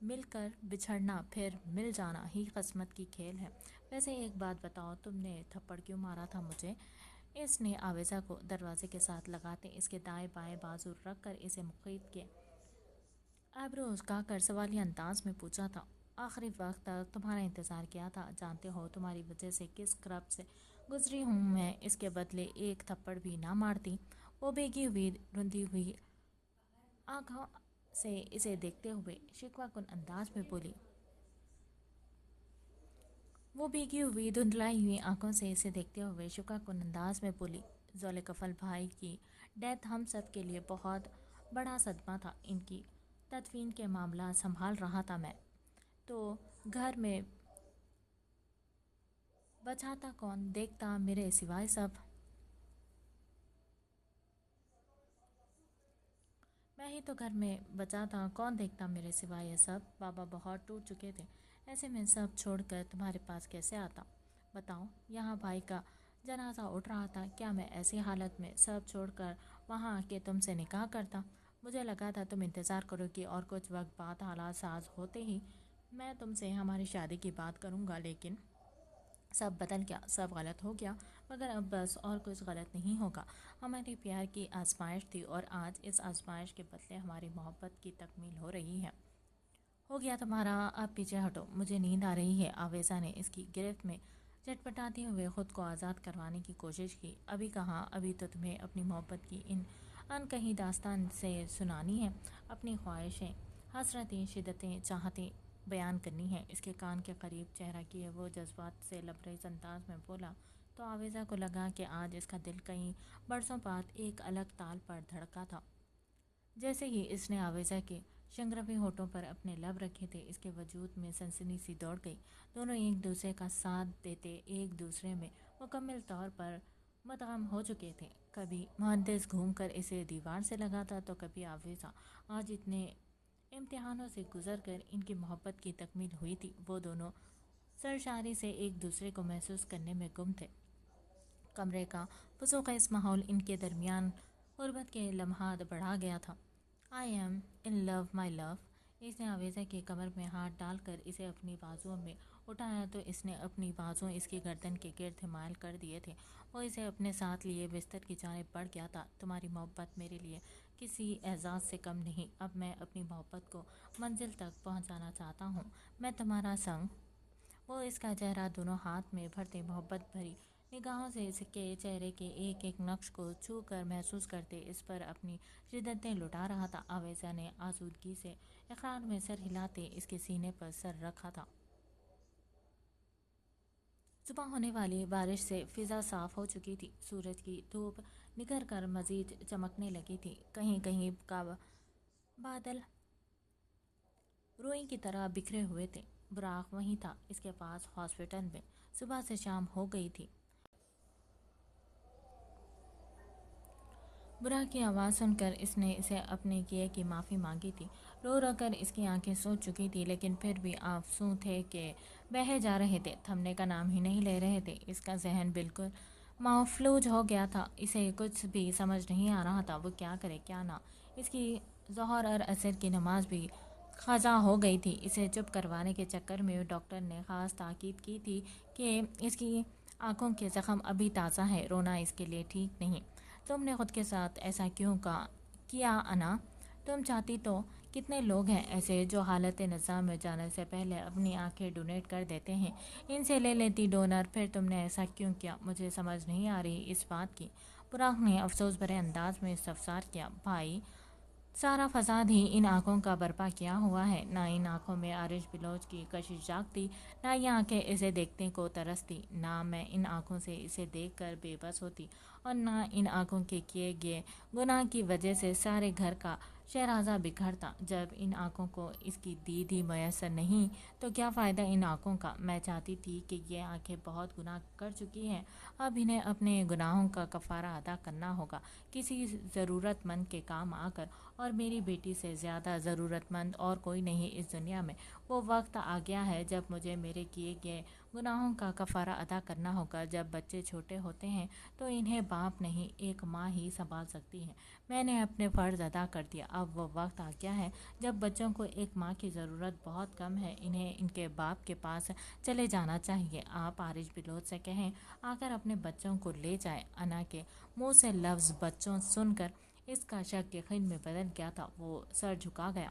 مل کر بچھڑنا پھر مل جانا ہی قسمت کی کھیل ہے۔ ویسے ایک بات بتاؤ، تم نے تھپڑ کیوں مارا تھا مجھے؟ اس نے آویزہ کو دروازے کے ساتھ لگاتے اس کے دائیں بائیں بازو رکھ کر اسے مقید کے آئبرو اچکا کر سوالیہ انداز میں پوچھا تھا۔ آخری وقت تک تمہارا انتظار کیا تھا، جانتے ہو تمہاری وجہ سے کس کرب سے گزری ہوں میں، اس کے بدلے ایک تھپڑ بھی نہ مارتی؟ وہ بھیگی ہوئی رندھی ہوئی آنکھوں سے اسے دیکھتے ہوئے شکوہ کن انداز میں بولی۔ وہ بھیگی ہوئی دھندلائی ہوئی آنکھوں سے اسے دیکھتے ہوئے شکوہ کن انداز میں بولی، ذوالفقار بھائی کی ڈیتھ ہم سب کے لیے بہت بڑا صدمہ تھا۔ ان کی تدفین کے معاملہ سنبھال رہا تھا میں، تو گھر میں بچا تھا کون دیکھتا میرے سوائے سب؟ میں ہی تو گھر میں بچا تھا، کون دیکھتا میرے سوائے یہ سب؟ بابا بہت ٹوٹ چکے تھے، ایسے میں سب چھوڑ کر تمہارے پاس کیسے آتا؟ بتاؤ، یہاں بھائی کا جنازہ اٹھ رہا تھا، کیا میں ایسی حالت میں سب چھوڑ کر وہاں آ کے تم سے نکاح کرتا؟ مجھے لگا تھا تم انتظار کرو گی اور کچھ وقت بعد حالات ساز ہوتے ہی میں تم سے ہماری شادی کی بات کروں گا، لیکن سب بدل گیا، سب غلط ہو گیا۔ مگر اب بس اور کچھ غلط نہیں ہوگا۔ ہمارے پیار کی آزمائش تھی اور آج اس آزمائش کے بدلے ہماری محبت کی تکمیل ہو رہی ہے۔ ہو گیا تمہارا، اب پیچھے ہٹو، مجھے نیند آ رہی ہے۔ آویزہ نے اس کی گرفت میں چٹپٹاتے ہوئے خود کو آزاد کروانے کی کوشش کی۔ ابھی کہاں، ابھی تو تمہیں اپنی محبت کی ان انکہی داستان سے سنانی ہے، اپنی خواہشیں، حسرتیں، شدتیں، چاہتیں بیان کرنی ہیں۔ اس کے کان کے قریب چہرہ کیے وہ جذبات سے لبریز انداز میں بولا تو آویزہ کو لگا کہ آج اس کا دل کئی برسوں بعد ایک الگ تال پر دھڑکا تھا۔ جیسے ہی اس نے آویزہ کے شنگروے ہونٹوں پر اپنے لب رکھے تھے، اس کے وجود میں سنسنی سی دوڑ گئی۔ دونوں ایک دوسرے کا ساتھ دیتے ایک دوسرے میں مکمل طور پر مدغم ہو چکے تھے۔ کبھی مہندس گھوم کر اسے دیوار سے لگاتا تو کبھی آویزہ۔ آج اتنے امتحانوں سے گزر کر ان کی محبت کی تکمیل ہوئی تھی۔ وہ دونوں سرشاری سے ایک دوسرے کو محسوس کرنے میں گم تھے۔ کمرے کا فسوخیز ماحول ان کے درمیان قربت کے لمحات بڑھا گیا تھا۔ آئی ایم ان لو مائی لو۔ اس نے آویزہ کی کمر میں ہاتھ ڈال کر اسے اپنی بازوؤں میں اٹھایا تو اس نے اپنی بازویں اس کی گردن کے گرد مائل کر دیے تھے۔ وہ اسے اپنے ساتھ لیے بستر کی جانب بڑھ گیا تھا۔ تمہاری محبت میرے لیے کسی اعزاز سے کم نہیں، اب میں اپنی محبت کو منزل تک پہنچانا چاہتا ہوں، میں تمہارا سنگ۔ وہ اس کا چہرہ دونوں ہاتھ میں بھرتے محبت بھری نگاہوں سے اس کے چہرے کے ایک ایک نقش کو چھو کر محسوس کرتے اس پر اپنی شدتیں لٹا رہا تھا۔ آویزہ نے آسودگی سے اقرار میں سر ہلاتے اس کے سینے پر سر رکھا تھا۔ صبح ہونے والی بارش سے فضا صاف ہو چکی تھی، سورج کی دھوپ نکھر کر مزید چمکنے لگی تھی۔ کہیں کہیں کا بادل روئی کی طرح بکھرے ہوئے تھے۔ براق وہیں تھا، اس کے پاس ہاسپٹل میں۔ صبح سے شام ہو گئی تھی۔ براق کی آواز سن کر اس نے اسے اپنے کیے کی معافی مانگی تھی۔ رو رو کر اس کی آنکھیں سوج چکی تھی، لیکن پھر بھی آنسو تھے کہ بہے جا رہے تھے، تھمنے کا نام ہی نہیں لے رہے تھے۔ اس کا ذہن بالکل مفلوج ہو گیا تھا، اسے کچھ بھی سمجھ نہیں آ رہا تھا، وہ کیا کرے کیا نہ۔ اس کی ظہر اور عصر کی نماز بھی قضا ہو گئی تھی۔ اسے چپ کروانے کے چکر میں ڈاکٹر نے خاص تاکید کی تھی کہ اس کی آنکھوں کے زخم ابھی تازہ ہے، رونا اس کے لیے ٹھیک نہیں۔ تم نے خود کے ساتھ ایسا کیوں کیا انا؟ تم چاہتی تو کتنے لوگ ہیں ایسے جو حالت نظام میں جانے سے پہلے اپنی آنکھیں ڈونیٹ کر دیتے ہیں، ان سے لے لیتی ڈونر، پھر تم نے ایسا کیوں کیا؟ مجھے سمجھ نہیں آ رہی اس بات کی۔ براق نے افسوس بھرے انداز میں استفسار کیا۔ بھائی، سارا فساد ہی ان آنکھوں کا برپا کیا ہوا ہے۔ نہ ان آنکھوں میں عارش بلوچ کی کشش جاگتی، نہ یہ آنکھیں اسے دیکھنے کو ترستی، نہ میں ان آنکھوں سے اسے دیکھ کر بے بس ہوتی، اور نہ ان آنکھوں کے کیے گئے گناہ کی وجہ سے سارے گھر کا شیرازہ بکھرتا۔ جب ان آنکھوں کو اس کی دید ہی میسر نہیں تو کیا فائدہ ان آنکھوں کا؟ میں چاہتی تھی کہ یہ آنکھیں بہت گناہ کر چکی ہیں، اب انہیں اپنے گناہوں کا کفارہ ادا کرنا ہوگا کسی ضرورت مند کے کام آ کر، اور میری بیٹی سے زیادہ ضرورت مند اور کوئی نہیں اس دنیا میں۔ وہ وقت آ گیا ہے جب مجھے میرے کیے گئے گناہوں کا کفارہ ادا کرنا ہوگا۔ جب بچے چھوٹے ہوتے ہیں تو انہیں باپ نہیں ایک ماں ہی سنبھال سکتی ہے۔ میں نے اپنے فرض ادا کر دیا، اب وہ وقت آ گیا ہے جب بچوں کو ایک ماں کی ضرورت بہت کم ہے، انہیں ان کے باپ کے پاس چلے جانا چاہیے۔ آپ عارج بلوچ سے کہیں آ کر اپنے بچوں کو لے جائیں۔ انا کے منہ سے لفظ بچوں سن کر اس کا شک یقین میں بدل گیا تھا، وہ سر جھکا گیا۔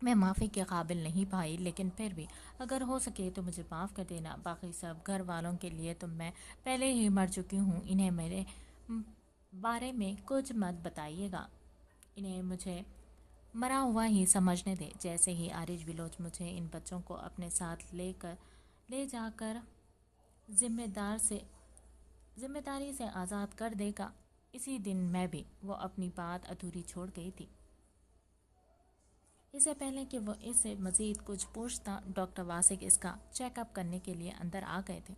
میں معافی کے قابل نہیں بھائی، لیکن پھر بھی اگر ہو سکے تو مجھے معاف کر دینا۔ باقی سب گھر والوں کے لیے تو میں پہلے ہی مر چکی ہوں، انہیں میرے بارے میں کچھ مت بتائیے گا، انہیں مجھے مرا ہوا ہی سمجھنے دے۔ جیسے ہی عارج بلوچ مجھے ان بچوں کو اپنے ساتھ لے جا کر ذمہ داری سے آزاد کر دے گا، اسی دن میں بھی وہ اپنی بات ادھوری چھوڑ گئی تھی۔ اس سے پہلے کہ وہ اس سے مزید کچھ پوچھتا، ڈاکٹر واسق اس کا چیک اپ کرنے کے لیے اندر آ گئے تھے۔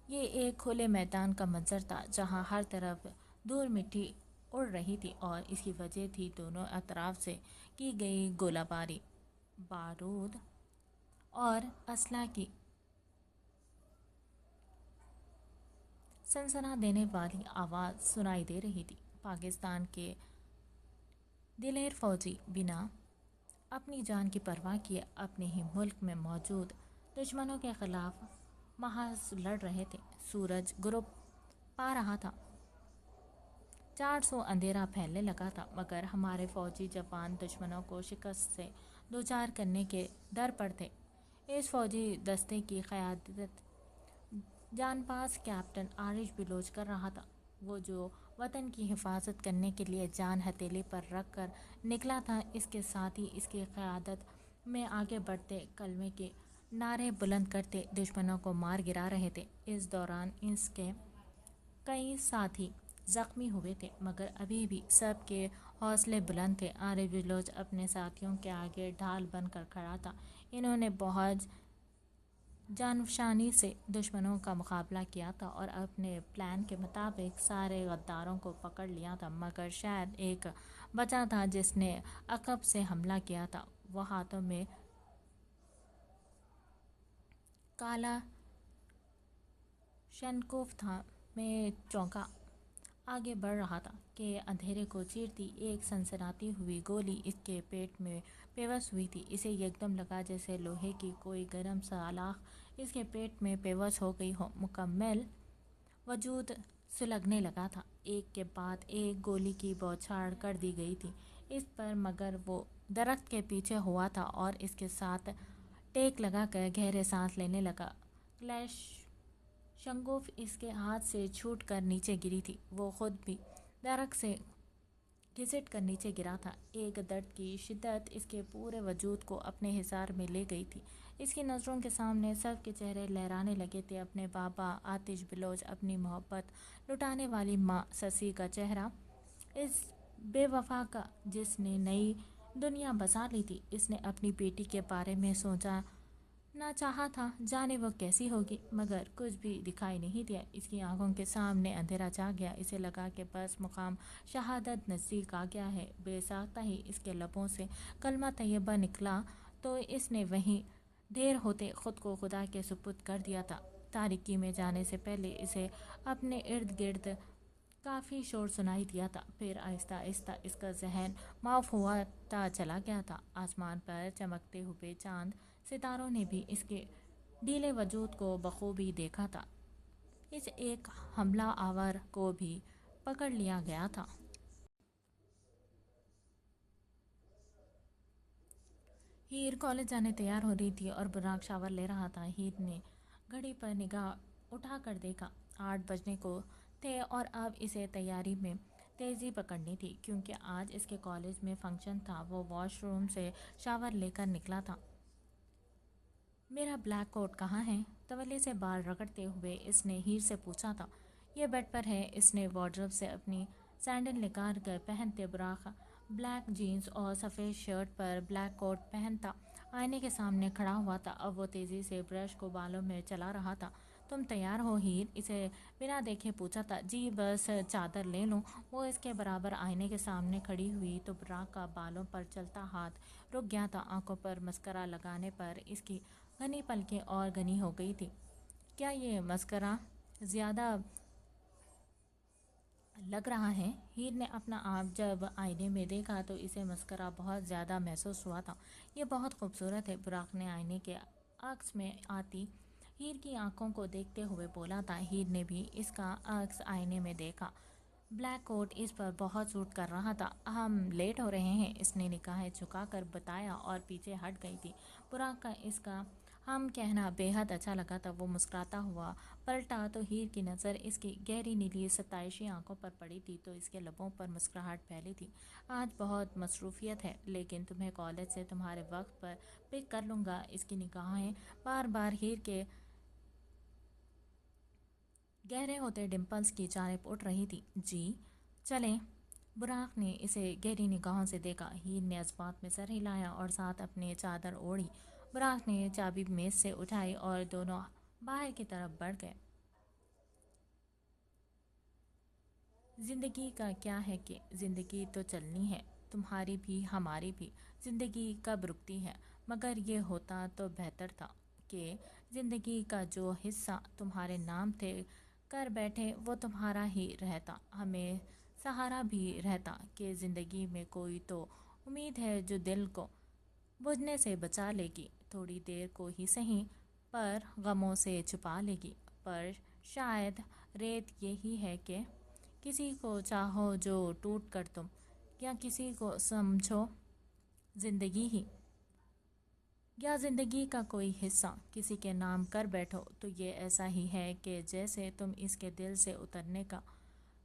یہ ایک کھلے میدان کا منظر تھا جہاں ہر طرف دھول مٹی اڑ رہی تھی، اور اس کی وجہ تھی دونوں اطراف سے کی گئی گولہ باری، بارود اور اسلحہ کی سنسنا دینے والی آواز سنائی دے رہی تھی۔ پاکستان کے دلیر فوجی بنا اپنی جان کی پرواہ کیے اپنے ہی ملک میں موجود دشمنوں کے خلاف محاذ لڑ رہے تھے۔ سورج غروب پا رہا تھا، 400 اندھیرا پھیلنے لگا تھا، مگر ہمارے فوجی جوان دشمنوں کو شکست سے دوچار کرنے کے در پر تھے۔ اس فوجی دستے کی قیادت جانباز کیپٹن عارج بلوچ کر رہا تھا، وہ جو وطن کی حفاظت کرنے کے لیے جان ہتھیلی پر رکھ کر نکلا تھا۔ اس کے ساتھی اس کی قیادت میں آگے بڑھتے، کلمے کے نعرے بلند کرتے دشمنوں کو مار گرا رہے تھے۔ اس دوران اس کے کئی ساتھی زخمی ہوئے تھے، مگر ابھی بھی سب کے حوصلے بلند تھے۔ عارج بلوچ اپنے ساتھیوں کے آگے ڈھال بن کر کھڑا تھا۔ انہوں نے بہت جانفشانی سے دشمنوں کا مقابلہ کیا تھا اور اپنے پلان کے مطابق سارے غداروں کو پکڑ لیا تھا، مگر شاید ایک بچا تھا جس نے عقب سے حملہ کیا تھا۔ وہ ہاتھوں میں کالا شنکوف تھا۔ میں چونکا، آگے بڑھ رہا تھا کہ اندھیرے کو چیرتی ایک سنسناتی ہوئی گولی اس کے پیٹ میں پیوست ہوئی تھی۔ اسے یکدم لگا جیسے لوہے کی کوئی گرم سلاخ اس کے پیٹ میں پیوست ہو گئی ہو۔ مکمل وجود سلگنے لگا تھا، ایک کے بعد ایک گولی کی بوچھاڑ کر دی گئی تھی اس پر، مگر وہ درخت کے پیچھے ہوا تھا اور اس کے ساتھ ٹیک لگا کر گہرے سانس لینے لگا۔ کلیش شنکوف اس کے ہاتھ سے چھوٹ کر نیچے گری تھی، وہ خود بھی درخت سے گھسٹ کر نیچے گرا تھا۔ ایک درد کی شدت اس کے پورے وجود کو اپنے حصار میں لے گئی تھی۔ اس کی نظروں کے سامنے سب کے چہرے لہرانے لگے تھے، اپنے بابا آتش بلوچ، اپنی محبت لٹانے والی ماں سسی کا چہرہ، اس بے وفا کا جس نے نئی دنیا بسا لی تھی۔ اس نے اپنی بیٹی کے بارے میں سوچا نہ چاہا تھا، جانے وہ کیسی ہوگی، مگر کچھ بھی دکھائی نہیں دیا۔ اس کی آنکھوں کے سامنے اندھیرا چھا گیا، اسے لگا کہ بس مقام شہادت نزدیک آ گیا ہے۔ بے ساختہ ہی اس کے لبوں سے کلمہ طیبہ نکلا تو اس نے وہیں دیر ہوتے خود کو خدا کے سپرد کر دیا تھا۔ تاریکی میں جانے سے پہلے اسے اپنے ارد گرد کافی شور سنائی دیا تھا، پھر آہستہ آہستہ اس کا ذہن معاف ہوتا چلا گیا تھا۔ آسمان پر چمکتے ہوئے چاند ستاروں نے بھی اس کے ڈھیلے وجود کو بخوبی دیکھا تھا۔ اس ایک حملہ آور کو بھی پکڑ لیا گیا تھا۔ ہیر کالج جانے تیار ہو رہی تھی اور براق شاور لے رہا تھا۔ ہیر نے گھڑی پر نگاہ اٹھا کر دیکھا، 8 بجنے کو تھے اور اب اسے تیاری میں تیزی پکڑنی تھی کیونکہ آج اس کے کالج میں فنکشن تھا۔ وہ واش روم سے شاور لے کر نکلا تھا۔ میرا بلیک کوٹ کہاں ہے؟ تولی سے بال رگڑتے ہوئے اس نے ہیر سے پوچھا تھا۔ یہ بیڈ پر ہے۔ اس نے وارڈروب سے اپنی سینڈل نکال کر پہنتے براق بلیک جینز اور سفید شرٹ پر بلیک کوٹ پہنتا آئینے کے سامنے کھڑا ہوا تھا۔ اب وہ تیزی سے برش کو بالوں میں چلا رہا تھا۔ تم تیار ہو ہیر؟ اسے بنا دیکھے پوچھا تھا۔ جی بس چادر لے لوں۔ وہ اس کے برابر آئینے کے سامنے کھڑی ہوئی تو براق کا بالوں پر چلتا ہاتھ رک گیا تھا۔ آنکھوں پر مسکرا لگانے پر اس کی گھنی پلکیں اور گھنی ہو گئی تھی۔ کیا یہ مسکرا زیادہ لگ رہا ہے؟ ہیر نے اپنا آپ جب آئینے میں دیکھا تو اسے مسکرا بہت زیادہ محسوس ہوا تھا۔ یہ بہت خوبصورت ہے، براق نے آئینے کے عکس میں آتی ہیر کی آنکھوں کو دیکھتے ہوئے بولا تھا۔ ہیر نے بھی اس کا عکس آئینے میں دیکھا۔ بلیک کوٹ اس پر بہت سوٹ کر رہا تھا۔ ہم لیٹ ہو رہے ہیں، اس نے نگاہیں جھکا کر بتایا اور پیچھے ہٹ گئی تھی۔ براق کا اس کا ہم کہنا بے حد اچھا لگا تھا۔ وہ مسکراتا ہوا پلٹا تو ہیر کی نظر اس کی گہری نیلی ستائشی آنکھوں پر پڑی تھی تو اس کے لبوں پر مسکراہٹ پھیلی تھی۔ آج بہت مصروفیت ہے، لیکن تمہیں کالج سے تمہارے وقت پر پک کر لوں گا۔ اس کی نگاہیں بار بار ہیر کے گہرے ہوتے ڈمپلز کی جانب اٹھ رہی تھی۔ جی چلیں۔ براق نے اسے گہری نگاہوں سے دیکھا۔ ہیر نے اس بات میں سر ہلایا اور ساتھ اپنے چادر اوڑھی۔ براق نے چابی میز سے اٹھائی اور دونوں باہر کی طرف بڑھ گئے۔ زندگی کا کیا ہے کہ زندگی تو چلنی ہے، تمہاری بھی ہماری بھی۔ زندگی کب رکتی ہے؟ مگر یہ ہوتا تو بہتر تھا کہ زندگی کا جو حصہ تمہارے نام تھے کر بیٹھے وہ تمہارا ہی رہتا، ہمیں سہارا بھی رہتا کہ زندگی میں کوئی تو امید ہے جو دل کو بجھنے سے بچا لے گی، تھوڑی دیر کو ہی سہی پر غموں سے چھپا لے گی۔ پر شاید ریت یہی ہے کہ کسی کو چاہو جو ٹوٹ کر تم، یا کسی کو سمجھو زندگی ہی، یا زندگی کا کوئی حصہ کسی کے نام کر بیٹھو تو یہ ایسا ہی ہے کہ جیسے تم اس کے دل سے اترنے کا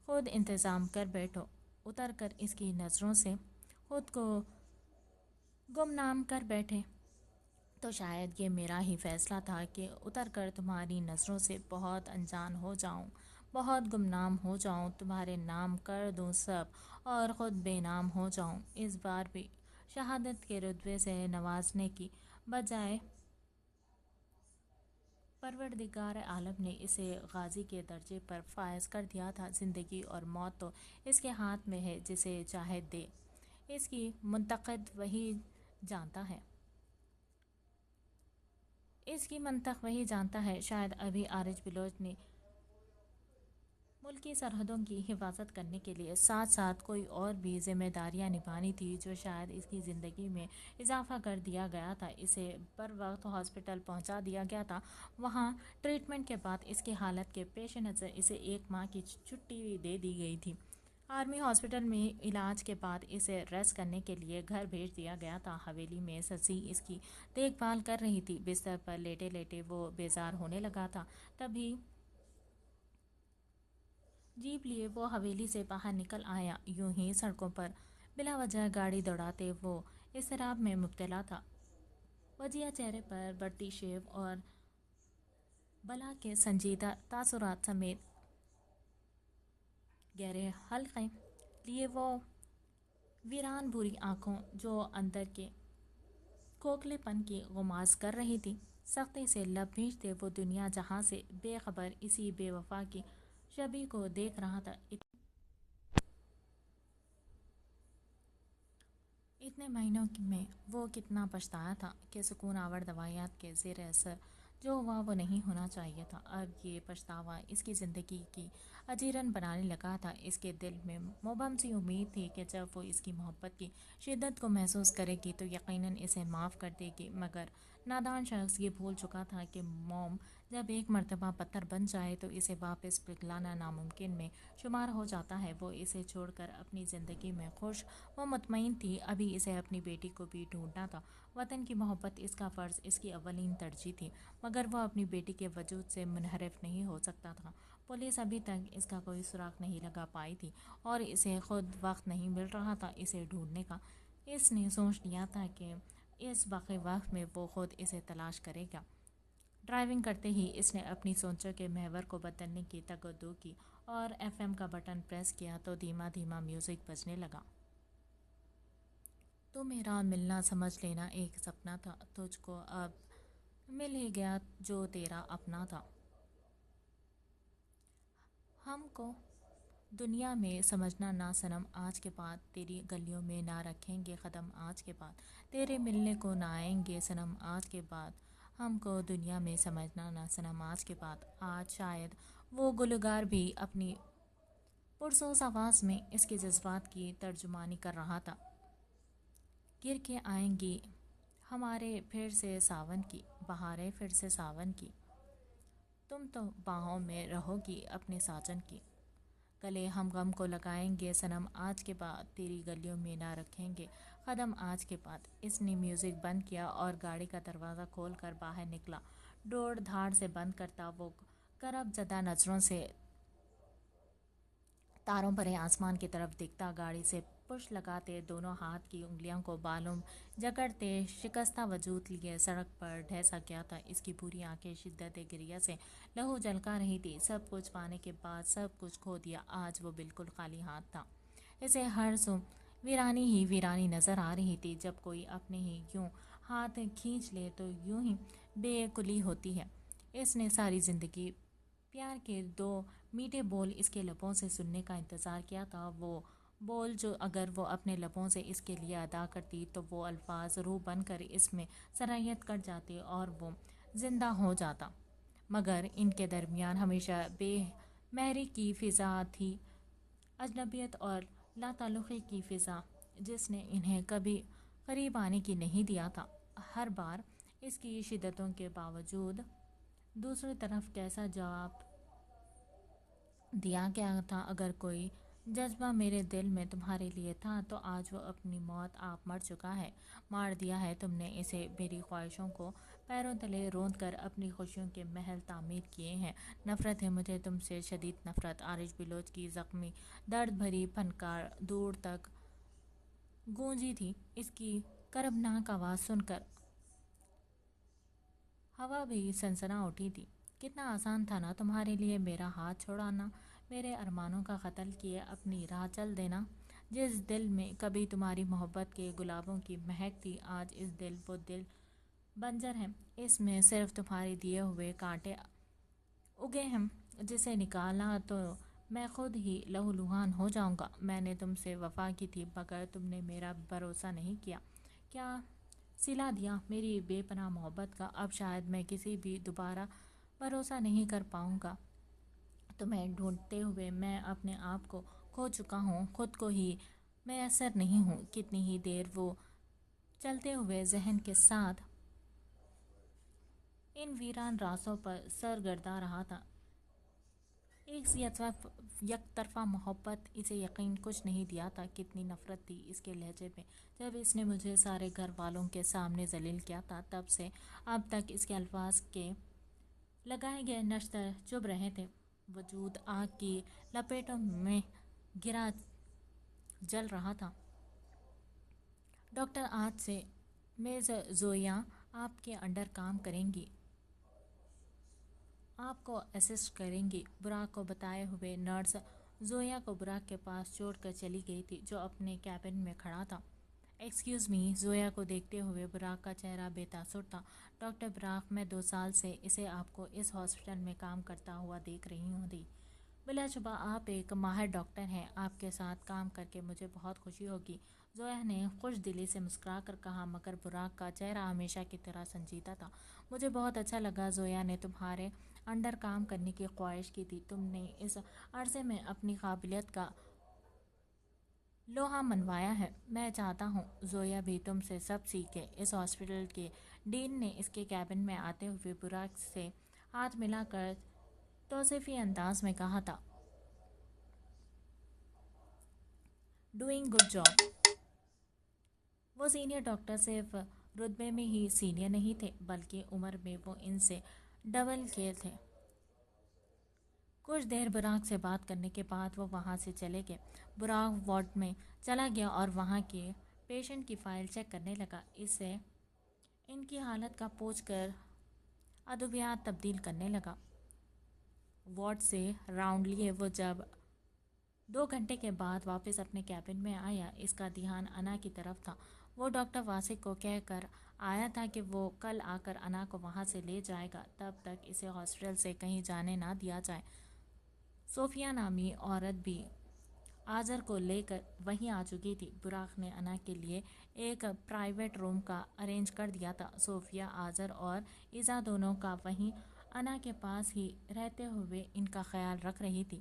خود انتظام کر بیٹھو، اتر کر اس کی نظروں سے خود کو گمنام کر بیٹھے۔ تو شاید یہ میرا ہی فیصلہ تھا کہ اتر کر تمہاری نظروں سے بہت انجان ہو جاؤں، بہت گمنام ہو جاؤں، تمہارے نام کر دوں سب اور خود بے نام ہو جاؤں۔ اس بار بھی شہادت کے رتبے سے نوازنے کی بجائے پروردگار عالم نے اسے غازی کے درجے پر فائز کر دیا تھا۔ زندگی اور موت تو اس کے ہاتھ میں ہے، جسے چاہے دے۔ اس کی منطق وہی جانتا ہے۔ شاید ابھی عارج بلوچ نے ملکی سرحدوں کی حفاظت کرنے کے لیے ساتھ ساتھ کوئی اور بھی ذمہ داریاں نبھانی تھی جو شاید اس کی زندگی میں اضافہ کر دیا گیا تھا۔ اسے بر وقت ہاسپٹل پہنچا دیا گیا تھا۔ وہاں ٹریٹمنٹ کے بعد اس کی حالت کے پیش نظر اسے 1 ماہ کی چھٹی دے دی گئی تھی۔ آرمی ہاسپٹل میں علاج کے بعد اسے ریسٹ کرنے کے لیے گھر بھیج دیا گیا تھا۔ حویلی میں سسی اس کی دیکھ بھال کر رہی تھی۔ بستر پر لیٹے لیٹے وہ بیزار ہونے لگا تھا۔ تبھی جیپ لیے وہ حویلی سے باہر نکل آیا۔ یوں ہی سڑکوں پر بلا وجہ گاڑی دوڑاتے وہ اضطراب میں مبتلا تھا۔ وجیہ چہرے پر بڑھتی شیو اور بلا کے سنجیدہ تاثرات سمیت گہرے حلقے لیے وہ ویران بھوری آنکھوں جو اندر کے کھوکھلے پن کی غماز کر رہی تھی، سختی سے لب بھینچتے وہ دنیا جہاں سے بے خبر اسی بے وفا کی شبیہ کو دیکھ رہا تھا۔ اتنے مہینوں میں وہ کتنا پچھتایا تھا کہ سکون آور دوائیات کے زیر اثر جو ہوا وہ نہیں ہونا چاہیے تھا۔ اب یہ پچھتاوا اس کی زندگی کی اجیرن بنانے لگا تھا۔ اس کے دل میں مبہم سی امید تھی کہ جب وہ اس کی محبت کی شدت کو محسوس کرے گی تو یقیناً اسے معاف کر دے گی، مگر نادان شخص یہ بھول چکا تھا کہ موم جب ایک مرتبہ پتھر بن جائے تو اسے واپس پگھلانا ناممکن میں شمار ہو جاتا ہے۔ وہ اسے چھوڑ کر اپنی زندگی میں خوش و مطمئن تھی۔ ابھی اسے اپنی بیٹی کو بھی ڈھونڈنا تھا۔ وطن کی محبت اس کا فرض، اس کی اولین ترجیح تھی، مگر وہ اپنی بیٹی کے وجود سے منحرف نہیں ہو سکتا تھا۔ پولیس ابھی تک اس کا کوئی سراغ نہیں لگا پائی تھی اور اسے خود وقت نہیں مل رہا تھا اسے ڈھونڈنے کا۔ اس نے سوچ لیا تھا کہ اس باقی وقت میں وہ خود اسے تلاش کرے گا۔ ڈرائیونگ کرتے ہی اس نے اپنی سوچوں کے محور کو بدلنے کی تگدو کی اور FM کا بٹن پریس کیا تو دھیما دھیما میوزک بجنے لگا۔ تو میرا ملنا سمجھ لینا ایک سپنا تھا، تجھ کو اب مل ہی گیا جو تیرا اپنا تھا۔ ہم کو دنیا میں سمجھنا نہ صنم، آج کے بعد تیری گلیوں میں نہ رکھیں گے قدم، آج کے بعد تیرے ملنے کو نہ آئیں گے صنم، آج کے بعد ہم کو دنیا میں سمجھنا نہ صنم آج کے بعد. آج شاید وہ گلوگار بھی اپنی پرسوز آواز میں اس کے جذبات کی ترجمانی کر رہا تھا. گر کے آئیں گی ہمارے پھر سے ساون کی بہاریں، پھر سے ساون کی. تم تو باہوں میں رہو گی اپنے ساجن کی. گلے ہم غم کو لگائیں گے صنم آج کے بعد، تیری گلیوں میں نہ رکھیں گے قدم آج کے بعد. اس نے میوزک بند کیا اور گاڑی کا دروازہ کھول کر باہر نکلا. دوڑ دھاڑ سے بند کرتا وہ کرب زدہ نظروں سے تاروں بھرے آسمان کی طرف دیکھتا. گاڑی سے پش لگاتے دونوں ہاتھ کی انگلیوں کو بالوں جکڑتے شکستہ وجود لیے سڑک پر ڈھسا گیا تھا. اس کی پوری آنکھیں شدت گریہ سے لہو جھلکا رہی تھی. سب کچھ پانے کے بعد سب کچھ کھو دیا. آج وہ بالکل خالی ہاتھ تھا. اسے ہر سو ویرانی ہی ویرانی نظر آ رہی تھی. جب کوئی اپنے ہی یوں ہاتھ کھینچ لے تو یوں ہی بے کلی ہوتی ہے. اس نے ساری زندگی پیار کے دو میٹھے بول اس کے لبوں سے سننے کا انتظار کیا تھا. وہ بول جو اگر وہ اپنے لبوں سے اس کے لیے ادا کرتی تو وہ الفاظ روح بن کر اس میں صلاحیت کر جاتے اور وہ زندہ ہو جاتا. مگر ان کے درمیان ہمیشہ بے مہری کی فضا تھی، اجنبیت اور لا تعلقی کی فضا جس نے انہیں کبھی قریب آنے کی نہیں دیا تھا. ہر بار اس کی شدتوں کے باوجود دوسری طرف کیسا جواب دیا گیا تھا. اگر کوئی جذبہ میرے دل میں تمہارے لیے تھا تو آج وہ اپنی موت آپ مر چکا ہے، مار دیا ہے تم نے اسے. میری خواہشوں کو پیروں تلے روند کر اپنی خوشیوں کے محل تعمیر کیے ہیں. نفرت ہے مجھے تم سے، شدید نفرت. عارش بلوچ کی زخمی درد بھری پھنکار دور تک گونجی تھی. اس کی کربناک آواز سن کر ہوا بھی سنسنا اٹھی تھی. کتنا آسان تھا نا تمہارے لیے میرا ہاتھ چھڑانا، میرے ارمانوں کا قتل کیے اپنی راہ چل دینا. جس دل میں کبھی تمہاری محبت کے گلابوں کی مہک تھی آج وہ دل بنجر ہے. اس میں صرف تمہارے دیے ہوئے کانٹے اگے ہیں. جسے نکالا تو میں خود ہی لہولہان ہو جاؤں گا. میں نے تم سے وفا کی تھی مگر تم نے میرا بھروسہ نہیں کیا. کیا سلا دیا میری بے پناہ محبت کا. اب شاید میں کسی بھی دوبارہ بھروسہ نہیں کر پاؤں گا. تمہیں ڈھونڈتے ہوئے میں اپنے آپ کو کھو چکا ہوں، خود کو ہی میسر نہیں ہوں. کتنی ہی دیر وہ چلتے ہوئے ذہن کے ساتھ ان ویران راستوں پر سرگرداں رہا تھا. ایک یک طرفہ محبت اسے یقین کچھ نہیں دیا تھا. کتنی نفرت تھی اس کے لہجے میں. جب اس نے مجھے سارے گھر والوں کے سامنے ذلیل کیا تھا تب سے اب تک اس کے الفاظ کے لگائے گئے نشتر چبھ رہے تھے. وجود آگ کی لپیٹوں میں گھرا جل رہا تھا. ڈاکٹر آج سے میز زویا آپ کے انڈر کام کریں گی، آپ کو اسسٹ کریں گی. براق کو بتائے ہوئے نرس زویا کو براق کے پاس چھوڑ کر چلی گئی تھی جو اپنے کیبن میں کھڑا تھا. Excuse me. زویا کو دیکھتے ہوئے براق کا چہرہ بے تاثر تھا. ڈاکٹر براق، میں 2 سال سے اسے آپ کو اس ہاسپٹل میں کام کرتا ہوا دیکھ رہی ہوں تھی. بلا شبہ آپ ایک ماہر ڈاکٹر ہیں. آپ کے ساتھ کام کر کے مجھے بہت خوشی ہوگی. زویا نے خوش دلی سے مسکرا کر کہا. مگر براق کا چہرہ ہمیشہ کی طرح سنجیدہ تھا. مجھے بہت اچھا لگا. زویا نے تمہارے انڈر کام کرنے کی خواہش کی تھی. تم نے اس عرصے میں اپنی قابلیت کا لوہا منوایا ہے. میں چاہتا ہوں زویا بھی تم سے سب سیکھے. اس ہاسپٹل کے ڈین نے اس کے کیبن میں آتے ہوئے براق سے ہاتھ ملا کر توصیفی انداز میں کہا تھا. Doing good job. وہ سینئر ڈاکٹر صرف رتبے میں ہی سینئر نہیں تھے بلکہ عمر میں وہ ان سے ڈبل کے تھے. کچھ دیر براق سے بات کرنے کے بعد وہ وہاں سے چلے گئے. براق وارڈ میں چلا گیا اور وہاں کے پیشنٹ کی فائل چیک کرنے لگا. اسے ان کی حالت کا پوچھ کر ادویات تبدیل کرنے لگا. وارڈ سے راؤنڈ لیے وہ جب 2 گھنٹے کے بعد واپس اپنے کیبن میں آیا. اس کا دھیان انا کی طرف تھا. وہ ڈاکٹر واسق کو کہہ کر آیا تھا کہ وہ کل آ کر انا کو وہاں سے لے جائے گا. تب تک اسے ہاسپٹل سے کہیں جانے نہ دیا جائے. صوفیہ نامی عورت بھی آذر کو لے کر وہیں آ چکی تھی۔ براق نے انا کے لیے ایک پرائیویٹ روم کا ارینج کر دیا تھا۔ صوفیہ، آذر اور ایزا دونوں کا وہیں انا کے پاس ہی رہتے ہوئے ان کا خیال رکھ رہی تھی۔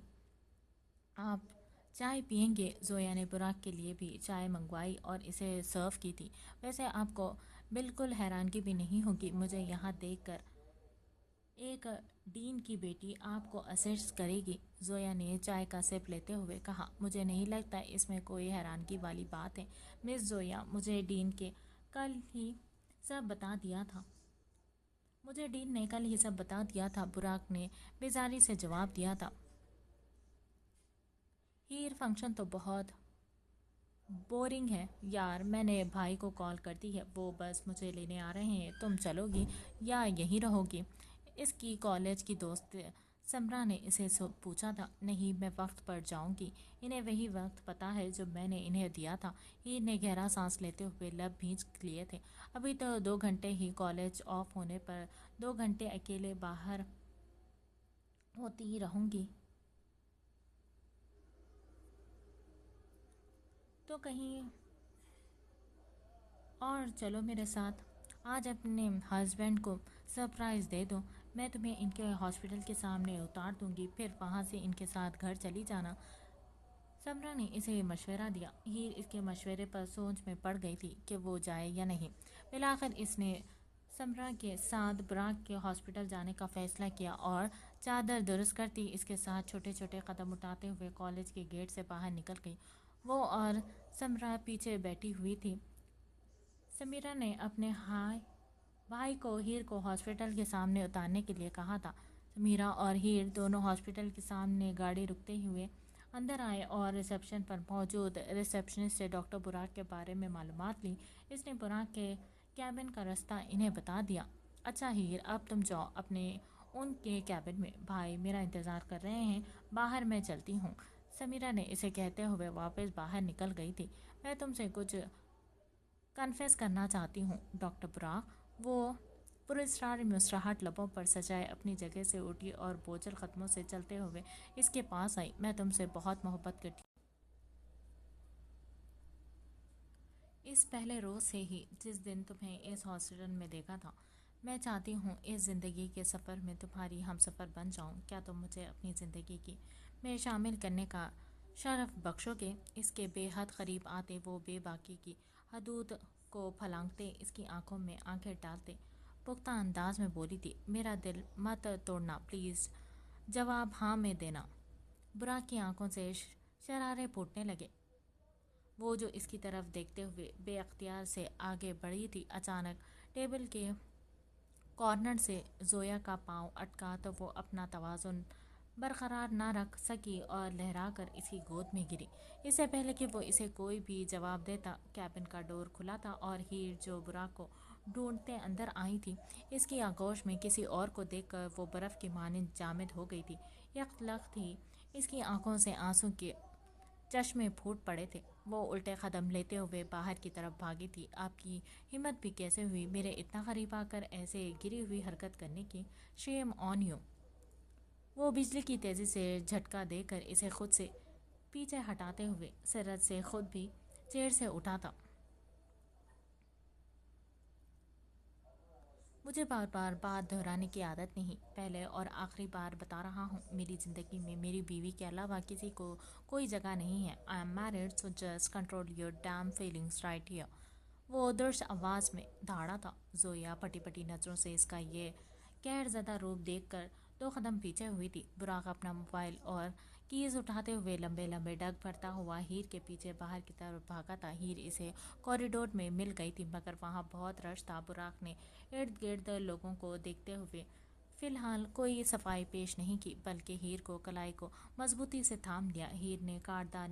آپ چائے پئیں گے؟ زویا نے براق کے لیے بھی چائے منگوائی اور اسے سرو کی تھی۔ ویسے آپ کو بالکل حیرانگی بھی نہیں ہوگی مجھے یہاں دیکھ کر، ایک ڈین کی بیٹی آپ کو اسسٹ کرے گی۔ زویا نے چائے کا سپ لیتے ہوئے کہا، مجھے نہیں لگتا اس میں کوئی حیرانگی والی بات ہے مس زویا، مجھے ڈین کے کل ہی سب بتا دیا تھا۔ مجھے ڈین نے کل ہی سب بتا دیا تھا، براق نے بیزاری سے جواب دیا تھا۔ ہیر فنکشن تو بہت بورنگ ہے یار، میں نے بھائی کو کال کر دی ہے، وہ بس مجھے لینے آ رہے ہیں، تم چلو گی یا یہیں رہو گی؟ اس کی کالج کی دوست سمرا نے اسے پوچھا تھا۔ نہیں، میں وقت پر جاؤں گی، انہیں وہی وقت پتہ ہے جو میں نے انہیں دیا تھا۔ ہیر نے گہرا سانس لیتے ہوئے لب بھینچ لیے تھے۔ ابھی تو 2 گھنٹے ہی، کالج آف ہونے پر 2 گھنٹے اکیلے باہر ہوتی ہی رہوں گی تو کہیں اور چلو میرے ساتھ، آج اپنے ہسبینڈ کو سرپرائز دے دو، میں تمہیں ان کے ہاسپٹل کے سامنے اتار دوں گی، پھر وہاں سے ان کے ساتھ گھر چلی جانا۔ سمرا نے اسے مشورہ دیا۔ ہیر اس کے مشورے پر سوچ میں پڑ گئی تھی کہ وہ جائے یا نہیں۔ بالآخر اس نے سمرا کے ساتھ براق کے ہاسپٹل جانے کا فیصلہ کیا اور چادر درست کرتی اس کے ساتھ چھوٹے چھوٹے قدم اٹھاتے ہوئے کالج کے گیٹ سے باہر نکل گئی۔ وہ اور سمرا پیچھے بیٹھی ہوئی تھی۔ سمیرا نے اپنے بھائی کو ہیر کو ہاسپٹل کے سامنے اتارنے کے لیے کہا تھا۔ سمیرا اور ہیر دونوں ہاسپٹل کے سامنے گاڑی رکتے ہوئے اندر آئے اور ریسیپشن پر موجود ریسیپشنسٹ سے ڈاکٹر براق کے بارے میں معلومات لی۔ اس نے براق کے کیبن کا راستہ انہیں بتا دیا۔ اچھا ہیر، اب تم جاؤ اپنے ان کے کیبن میں، بھائی میرا انتظار کر رہے ہیں باہر، میں چلتی ہوں۔ سمیرا نے اسے کہتے ہوئے واپس باہر نکل گئی تھی۔ میں تم سے کچھ کنفیس کرنا چاہتی ہوں ڈاکٹر براق۔ وہ پراسرار مسکراہٹ لبوں پر سجائے اپنی جگہ سے اٹھی اور بوجھل قدموں سے چلتے ہوئے اس کے پاس آئی۔ میں تم سے بہت محبت کرتی ہوں۔ اس پہلے روز سے ہی جس دن تمہیں اس ہاسپٹل میں دیکھا تھا، میں چاہتی ہوں اس زندگی کے سفر میں تمہاری ہم سفر بن جاؤں۔ کیا تم مجھے اپنی زندگی کی میں شامل کرنے کا شرف بخشو گے؟ اس کے بے حد قریب آتے وہ بے باکی کی حدود کو پھلانگتے اس کی آنکھوں میں آنکھیں ڈالتے پختہ انداز میں بولی تھی، میرا دل مت توڑنا پلیز، جواب ہاں میں دینا۔ براق کی آنکھوں سے شرارے پھوٹنے لگے۔ وہ جو اس کی طرف دیکھتے ہوئے بے اختیار سے آگے بڑھی تھی، اچانک ٹیبل کے کارنر سے زویا کا پاؤں اٹکا تو وہ اپنا توازن برقرار نہ رکھ سکی اور لہرا کر اس کی گود میں گری۔ اس سے پہلے کہ وہ اسے کوئی بھی جواب دیتا، کیبن کا ڈور کھلا تھا اور ہیر جو براق کو ڈھونڈتے اندر آئی تھی، اس کی آغوش میں کسی اور کو دیکھ کر وہ برف کی مانند جامد ہو گئی تھی۔ یک لخت ہی اس کی آنکھوں سے آنسوں کے چشمے پھوٹ پڑے تھے۔ وہ الٹے قدم لیتے ہوئے باہر کی طرف بھاگی تھی۔ آپ کی ہمت بھی کیسے ہوئی میرے اتنا قریب آ کر ایسے گری ہوئی حرکت کرنے کی؟ شیم آن یو۔ وہ بجلی کی تیزی سے جھٹکا دے کر اسے خود سے پیچھے ہٹاتے ہوئے سرعت سے خود بھی چیئر سے اٹھا تھا۔ مجھے بار بار بات دہرانے کی عادت نہیں، پہلے اور آخری بار بتا رہا ہوں، میری زندگی میں میری بیوی کے علاوہ کسی کو کوئی جگہ نہیں ہے۔ I am married so just control your damn feelings right here. وہ درس آواز میں دھاڑا تھا۔ زویا پٹی پٹی نظروں سے اس کا یہ قہر زدہ روپ دیکھ کر 2 قدم پیچھے ہوئی تھی۔ براق اپنا موبائل اور کیز اٹھاتے ہوئے لمبے لمبے ڈگ بھرتا ہوا ہیر کے پیچھے باہر کی طرف بھاگا تھا۔ ہیر اسے کوریڈور میں مل گئی تھی مگر وہاں بہت رش تھا۔ براق نے ارد گرد لوگوں کو دیکھتے ہوئے فی الحال کوئی صفائی پیش نہیں کی بلکہ ہیر کو کلائی کو مضبوطی سے تھام لیا۔ ہیر نے کاٹدار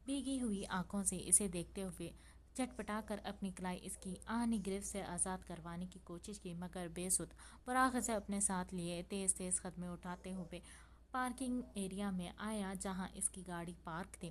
بھیگی ہوئی آنکھوں سے اسے دیکھتے ہوئے جھٹپٹا کر اپنی کلائی اس کی آہنی گرفت سے آزاد کروانے کی کوشش کی مگر بے سود۔ براق اسے اپنے ساتھ لیے تیز تیز قدمیں اٹھاتے ہوئے پارکنگ ایریا میں آیا جہاں اس کی گاڑی پارک تھی۔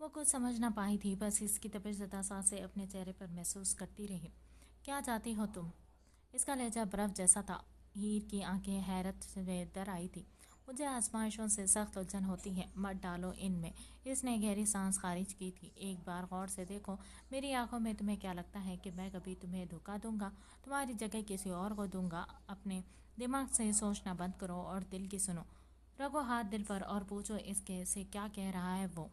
وہ کچھ سمجھ نہ پائی تھی، بس اس کی تپش زدہ سانسیں اپنے چہرے پر محسوس کرتی رہی۔ کیا چاہتی ہو تم؟ اس کا لہجہ برف جیسا تھا۔ ہیر کی آنکھیں حیرت سے در آئی تھی۔ مجھے آزمائشوں سے سخت الجھن ہوتی ہے، مت ڈالو ان میں۔ اس نے گہری سانس خارج کی تھی۔ ایک بار غور سے دیکھو میری آنکھوں میں، تمہیں کیا لگتا ہے کہ میں کبھی تمہیں دھوکہ دوں گا؟ تمہاری جگہ کسی اور کو دوں گا؟ اپنے دماغ سے سوچنا بند کرو اور دل کی سنو۔ رکھو ہاتھ دل پر اور پوچھو اس کے سے کیا کہہ رہا ہے وہ۔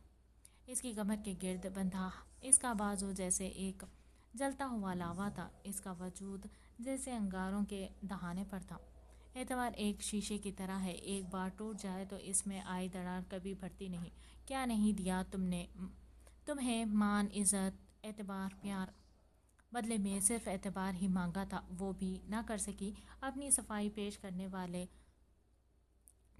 اس کی کمر کے گرد بندھا اس کا بازو جیسے ایک جلتا ہوا لاوا تھا، اس کا وجود جیسے انگاروں کے دہانے پر تھا۔ اعتبار ایک شیشے کی طرح ہے، ایک بار ٹوٹ جائے تو اس میں آئی درار کبھی بھرتی نہیں۔ کیا نہیں دیا تمہیں مان، عزت، اعتبار، پیار؟ بدلے میں صرف اعتبار ہی مانگا تھا، وہ بھی نہ کر سکی۔ اپنی صفائی پیش کرنے والے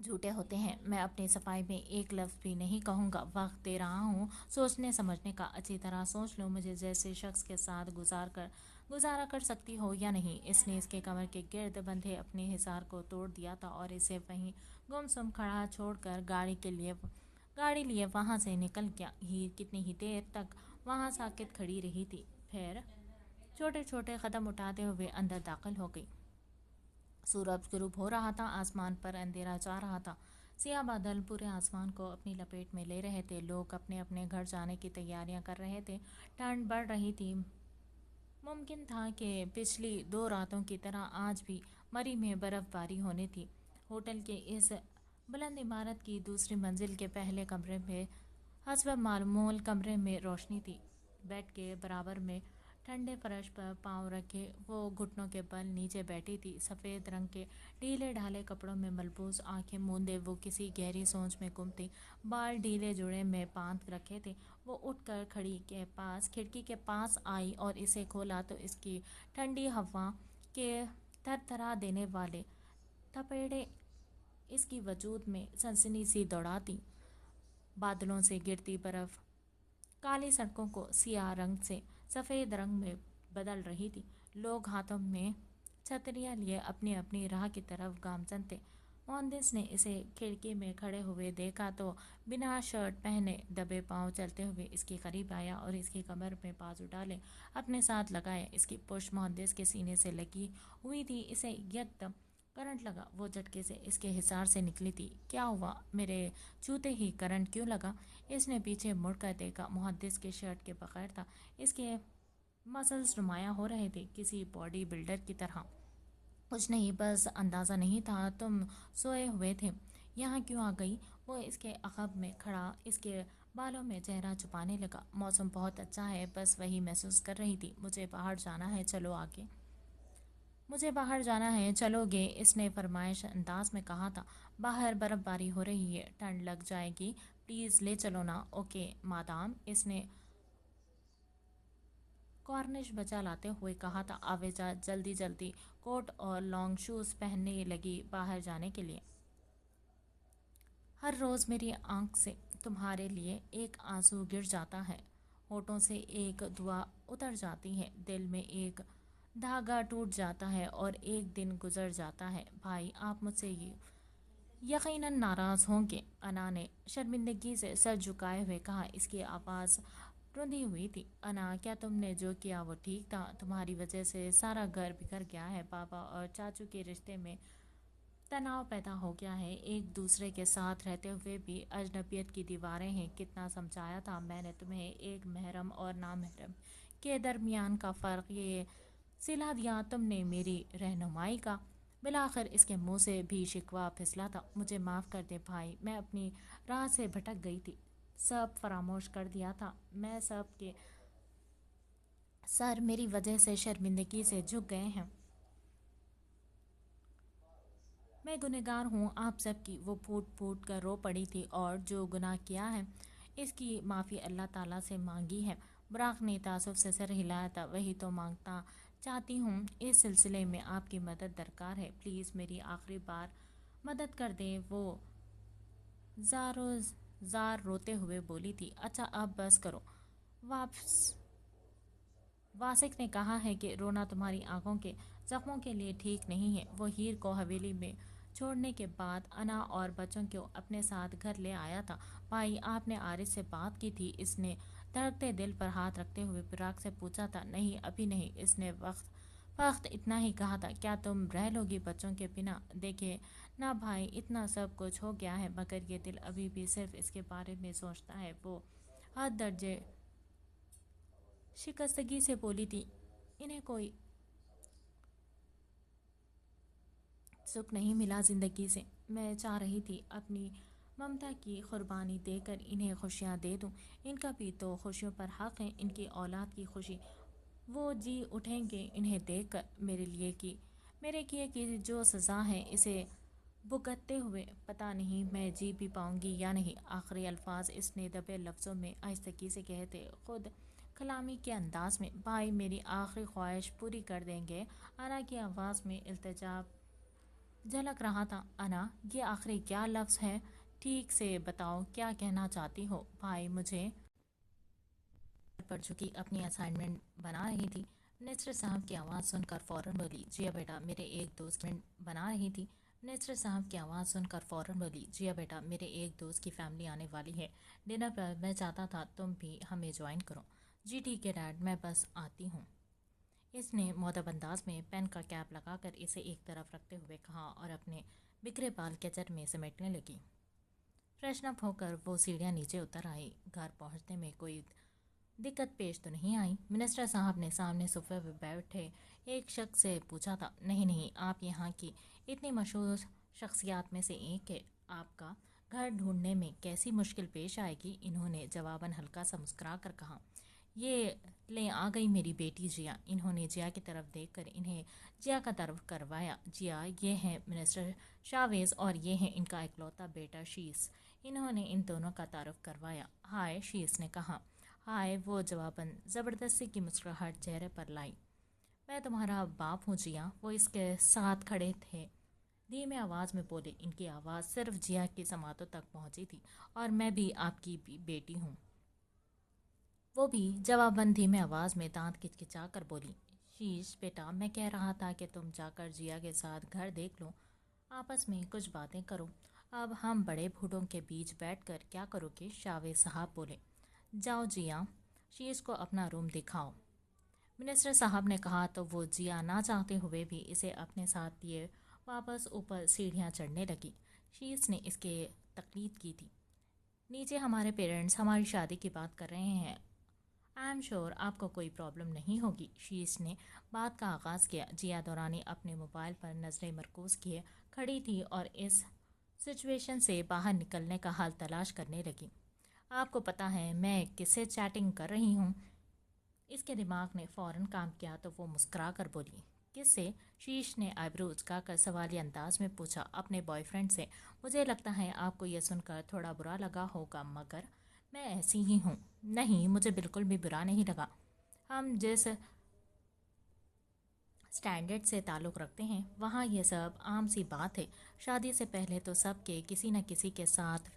جھوٹے ہوتے ہیں۔ میں اپنی صفائی میں ایک لفظ بھی نہیں کہوں گا۔ وقت دے رہا ہوں سوچنے سمجھنے کا، اچھی طرح سوچ لو مجھے جیسے شخص کے ساتھ گزارا کر سکتی ہو یا نہیں۔ اس نے اس کے کمر کے گرد بندھے اپنے حصار کو توڑ دیا تھا اور اسے وہیں گم سم کھڑا چھوڑ کر گاڑی لیے وہاں سے نکل گیا۔ ہیر کتنی ہی دیر تک وہاں ساکت کھڑی رہی تھی، پھر چھوٹے چھوٹے قدم اٹھاتے ہوئے اندر داخل ہو گئی۔ سورج غروب ہو رہا تھا، آسمان پر اندھیرا چھا رہا تھا۔ سیاہ بادل پورے آسمان کو اپنی لپیٹ میں لے رہے تھے۔ لوگ اپنے اپنے گھر جانے کی تیاریاں کر رہے تھے۔ ٹھنڈ بڑھ رہی تھی۔ ممکن تھا کہ پچھلی 2 راتوں کی طرح آج بھی مری میں برف باری ہونی تھی۔ ہوٹل کے اس بلند عمارت کی دوسری منزل کے پہلے کمرے میں حسب معمول کمرے میں روشنی تھی۔ بیڈ کے برابر میں ٹھنڈے فرش پر پاؤں رکھے وہ گھٹنوں کے بل نیچے بیٹھی تھی۔ سفید رنگ کے ڈھیلے ڈھالے کپڑوں میں ملبوس، آنکھیں موندے وہ کسی گہری سوچ میں گم تھی۔ بال ڈھیلے جوڑے میں باندھ رکھے تھے۔ وہ اٹھ کر کھڑکی کے پاس آئی اور اسے کھولا تو اس کی ٹھنڈی ہوا کے تھر تھرا دینے والے تھپیڑے اس کی وجود میں سنسنی سی دوڑاتی۔ بادلوں سے گرتی برف کالی سڑکوں کو سیاہ رنگ سے سفید رنگ میں بدل رہی تھی۔ لوگ ہاتھوں میں چھتریاں لیے اپنی اپنی راہ کی طرف گامزن تھے۔ مہندس نے اسے کھڑکی میں کھڑے ہوئے دیکھا تو بنا شرٹ پہنے دبے پاؤں چلتے ہوئے اس کے قریب آیا اور اس کی کمر میں بازو ڈالے اپنے ساتھ لگائے۔ اس کی پشت مہندس کے سینے سے لگی ہوئی تھی۔ اسے یکدم کرنٹ لگا، وہ جھٹکے سے اس کے حصار سے نکلی تھی۔ کیا ہوا؟ میرے چھوتے ہی کرنٹ کیوں لگا؟ اس نے پیچھے مڑ کر دیکھا۔ مہندس کے شرٹ کے بغیر تھا، اس کے مسلز نمایاں ہو رہے تھے کسی باڈی بلڈر کی طرح۔ کچھ نہیں، بس اندازہ نہیں تھا تم سوئے ہوئے تھے۔ یہاں کیوں آ گئی؟ وہ اس کے عقب میں کھڑا اس کے بالوں میں چہرہ چھپانے لگا۔ موسم بہت اچھا ہے، بس وہی محسوس کر رہی تھی۔ مجھے باہر جانا ہے، چلو آگے۔ مجھے باہر جانا ہے، چلو گے؟ اس نے فرمائش انداز میں کہا تھا۔ باہر برف باری ہو رہی ہے، ٹھنڈ لگ جائے گی، پلیز لے چلو نا۔ اوکے مادام، اس نے کارنش بجا لاتے ہوئے کہا تھا۔ آویزا جلدی جلدی کوٹ اور لانگ شوز پہننے لگی باہر جانے کے لیے۔ ہر روز میری آنکھ سے تمہارے لیے ایک آنسو گر جاتا ہے، ہونٹوں سے ایک دعا اتر جاتی ہے، دل میں ایک دھاگا ٹوٹ جاتا ہے اور ایک دن گزر جاتا ہے۔ بھائی، آپ مجھ سے یقیناً ناراض ہوں گے، انا نے شرمندگی سے سر جھکائے ہوئے کہا۔ اس کی آواز رندی ہوئی تھی۔ انا، کیا تم نے جو کیا وہ ٹھیک تھا؟ تمہاری وجہ سے سارا گھر بکھر گیا ہے، پاپا اور چاچو کے رشتے میں تناؤ پیدا ہو گیا ہے، ایک دوسرے کے ساتھ رہتے ہوئے بھی اجنبیت کی دیواریں ہیں۔ کتنا سمجھایا تھا میں نے تمہیں، ایک محرم اور نامحرم کے درمیان کا فرق یہ سلا دیا تم نے میری رہنمائی کا۔ بالآخر اس کے منہ سے بھی شکوہ پھسلا تھا۔ مجھے معاف کر دے بھائی، میں اپنی راہ سے بھٹک گئی تھی، سب فراموش کر دیا تھا میں، سب کے سر میری وجہ سے شرمندگی سے جھک گئے ہیں۔ میں گنہگار ہوں آپ سب کی۔ وہ پھوٹ پھوٹ کر رو پڑی تھی۔ اور جو گناہ کیا ہے اس کی معافی اللہ تعالیٰ سے مانگی ہے۔ براق نے تعصب سے سر ہلایا تھا۔ وہی تو مانگنا چاہتی ہوں، اس سلسلے میں آپ کی مدد درکار ہے، پلیز میری آخری بار مدد کر دیں، وہ زارو زار روتے ہوئے بولی تھی۔ اچھا اب بس کرو، واسق نے کہا ہے کہ رونا تمہاری آنکھوں کے زخموں کے لیے ٹھیک نہیں ہے۔ وہ ہیر کو حویلی میں چھوڑنے کے بعد انا اور بچوں کو اپنے ساتھ گھر لے آیا تھا۔ بھائی، آپ نے عارف سے بات کی تھی؟ اس نے دھڑکتے دل پر ہاتھ رکھتے ہوئے براق سے پوچھا تھا۔ نہیں، ابھی نہیں۔ اس نے وقت اتنا ہی کہا تھا۔ کیا تم رہ لوگی بچوں کے بنا؟ دیکھے نا بھائی، اتنا سب کچھ ہو گیا ہے مگر یہ دل ابھی بھی صرف اس کے بارے میں سوچتا ہے۔ وہ حد درجے شکستگی سے بولی تھی۔ انہیں کوئی سکھ نہیں ملا زندگی سے۔ میں چاہ رہی تھی اپنی ممتا کی قربانی دے کر انہیں خوشیاں دے دوں۔ ان کا بھی تو خوشیوں پر حق ہے، ان کی اولاد کی خوشی۔ وہ جی اٹھیں گے انہیں دیکھ کر۔ میرے کیے کی جو سزا ہے اسے بھگتتے ہوئے پتہ نہیں میں جی بھی پاؤں گی یا نہیں۔ آخری الفاظ اس نے دبے لفظوں میں آہستگی سے کہتے خود کلامی کے انداز میں۔ بھائی، میری آخری خواہش پوری کر دیں گے؟ انا کی آواز میں التجا جھلک رہا تھا۔ انا، یہ آخری کیا لفظ ہے؟ ٹھیک سے بتاؤ، کیا کہنا چاہتی ہو؟ بھائی، مجھے پر جھکی اپنی اسائنمنٹ بنا رہی تھی۔ منسٹر صاحب کی آواز سن کر فوراً بولی، جیا بیٹا، میرے ایک دوست بنا رہی تھی۔ منسٹر صاحب کی آواز سن کر فوراً بولی، جیا بیٹا، میرے ایک دوست کی فیملی آنے والی ہے ڈنر پر، میں چاہتا تھا تم بھی ہمیں جوائن کرو۔ جی ٹھیک ہے ڈیڈ، میں بس آتی ہوں۔ اس نے مؤدب انداز میں پین کا کیپ لگا کر اسے ایک طرف رکھتے ہوئے کہا اور اپنے بکھرے بال کچر میں سمیٹنے لگی۔ فریشن اپ ہو کر وہ سیڑھیاں نیچے اتر آئی۔ گھر پہنچنے میں کوئی دقت پیش تو نہیں آئی؟ منسٹر صاحب نے سامنے صوفے پہ بیٹھے ایک شخص سے پوچھا تھا۔ نہیں، آپ یہاں کی اتنی مشہور شخصیات میں سے ایک ہے، آپ کا گھر ڈھونڈنے میں کیسی مشکل پیش آئے گی؟ انہوں نے جواباً ہلکا سا مسکرا کر کہا۔ یہ لے آ گئی میری بیٹی جیا۔ انہوں نے جیا کی طرف دیکھ کر انہیں جیا کا تعارف کروایا۔ جیا، یہ ہیں منسٹر شاویز اور یہ ہے ان کا اکلوتا بیٹا شیس۔ انہوں نے ان دونوں کا تعارف کروایا۔ ہائے، شیس نے کہا۔ ہائے، وہ جواباً زبردستی کی مسکراہٹ چہرے پر لائی۔ میں تمہارا باپ ہوں جیا۔ وہ اس کے ساتھ کھڑے تھے، دھیمی آواز میں بولے۔ ان کی آواز صرف جیا کی سماعتوں تک پہنچی تھی۔ اور میں بھی آپ کی بیٹی ہوں، وہ بھی جواباً دھیمی آواز میں دانت کچکچا کر بولی۔ شیش بیٹا، میں کہہ رہا تھا کہ تم جا کر جیا کے ساتھ گھر دیکھ لو، آپس میں کچھ باتیں کرو۔ اب ہم بڑے بوڑھوں کے بیچ بیٹھ کر کیا کرو گے؟ شاویز صاحب بولے۔ جاؤ جیا، شیش کو اپنا روم دکھاؤ، منسٹر صاحب نے کہا تو وہ جیا نہ چاہتے ہوئے بھی اسے اپنے ساتھ لیے واپس اوپر سیڑھیاں چڑھنے لگی۔ شیش نے اس کے تقلید کی تھی۔ نیچے ہمارے پیرنٹس ہماری شادی کی بات کر رہے ہیں، آئی ایم شور آپ کو کوئی پرابلم نہیں ہوگی۔ شیش نے بات کا آغاز کیا۔ جیا دورانی اپنے موبائل پر نظریں مرکوز کیے کھڑی تھی اور اس سچویشن سے باہر نکلنے کا حل تلاش کرنے لگی۔ آپ کو پتہ ہے میں کس سے چیٹنگ کر رہی ہوں؟ اس کے دماغ نے فوراً کام کیا تو وہ مسکرا کر بولی۔ کس سے؟ شیش نے آئیبرو اچکا کر سوالی انداز میں پوچھا۔ اپنے بوائے فرینڈ سے۔ مجھے لگتا ہے آپ کو یہ سن کر تھوڑا برا لگا ہوگا مگر میں ایسی ہی ہوں۔ نہیں، مجھے بالکل بھی برا نہیں لگا۔ ہم جس سٹینڈرڈ سے تعلق رکھتے ہیں وہاں یہ سب عام سی بات ہے۔ شادی سے پہلے تو سب کے کسی نہ کسی کے ساتھ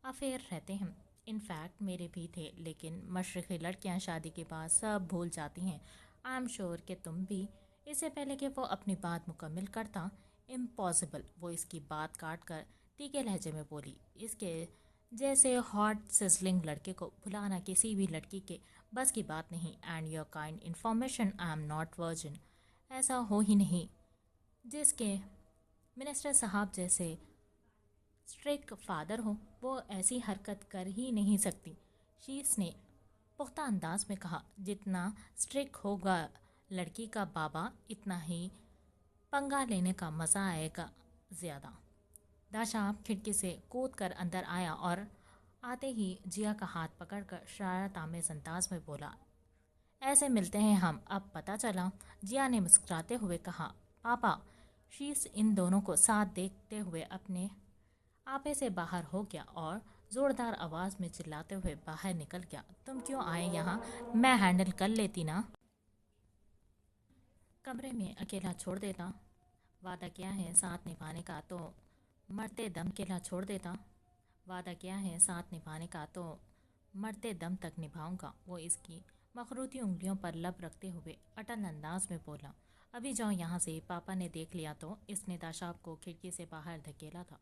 افیئر رہتے ہیں، انفیکٹ میرے بھی تھے، لیکن مشرقی لڑکیاں شادی کے بعد سب بھول جاتی ہیں۔ آئی ایم شور کہ تم بھی۔ اس سے پہلے کہ وہ اپنی بات مکمل کرتا، امپاسبل، وہ اس کی بات کاٹ کر تیکھے لہجے میں بولی۔ اس کے جیسے ہاٹ سزلنگ لڑکے کو بھلانا کسی بھی لڑکی کے بس کی بات نہیں۔ And your kind information, I am not virgin. ایسا ہو ہی نہیں، جس کے منسٹر صاحب جیسے اسٹرک فادر ہو وہ ایسی حرکت کر ہی نہیں سکتی۔ شیس نے پختہ انداز میں کہا۔ جتنا اسٹرک ہوگا لڑکی کا بابا اتنا ہی پنگا لینے کا مزہ آئے گا زیادہ۔ داشاب کھڑکی سے کود کر اندر آیا اور آتے ہی جیا کا ہاتھ پکڑ کر شرارت آمیز انداز میں بولا، ایسے ملتے ہیں ہم اب پتہ چلا؟ جیا نے مسکراتے ہوئے کہا۔ پاپا! شیس ان دونوں کو ساتھ دیکھتے ہوئے اپنے آپے سے باہر ہو گیا اور زوردار آواز میں چلاتے ہوئے باہر نکل گیا۔ تم کیوں آئے یہاں؟ میں ہینڈل کر لیتی نا، کمرے میں اکیلا چھوڑ دیتا۔ وعدہ کیا ہے ساتھ نبھانے کا تو مرتے دم اکیلا چھوڑ دیتا۔ وعدہ کیا ہے ساتھ نبھانے کا تو مرتے دم تک نبھاؤں گا۔ وہ اس کی مخروطی انگلیوں پر لب رکھتے ہوئے اٹل انداز میں بولا۔ ابھی جاؤ یہاں سے، پاپا نے دیکھ لیا تو۔ اس نے داشاب کو کھڑکی سے باہر دھکیلا تھا۔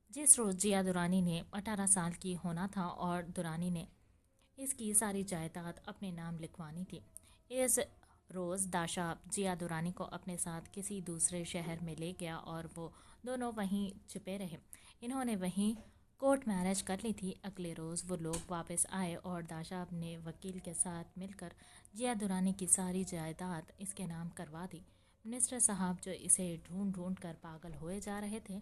جس روز جیا دورانی نے 18 سال کی ہونا تھا اور دورانی نے اس کی ساری جائیداد اپنے نام لکھوانی تھی، اس روز داشاب جیا دورانی کو اپنے ساتھ کسی دوسرے شہر میں لے گیا اور وہ دونوں وہیں چھپے رہے۔ انہوں نے وہیں کورٹ میرج کر لی تھی۔ اگلے روز وہ لوگ واپس آئے اور داشاب نے وکیل کے ساتھ مل کر جیا دورانی کی ساری جائیداد اس کے نام کروا دی۔ منسٹر صاحب جو اسے ڈھونڈ ڈھونڈ کر پاگل ہوئے جا رہے تھے،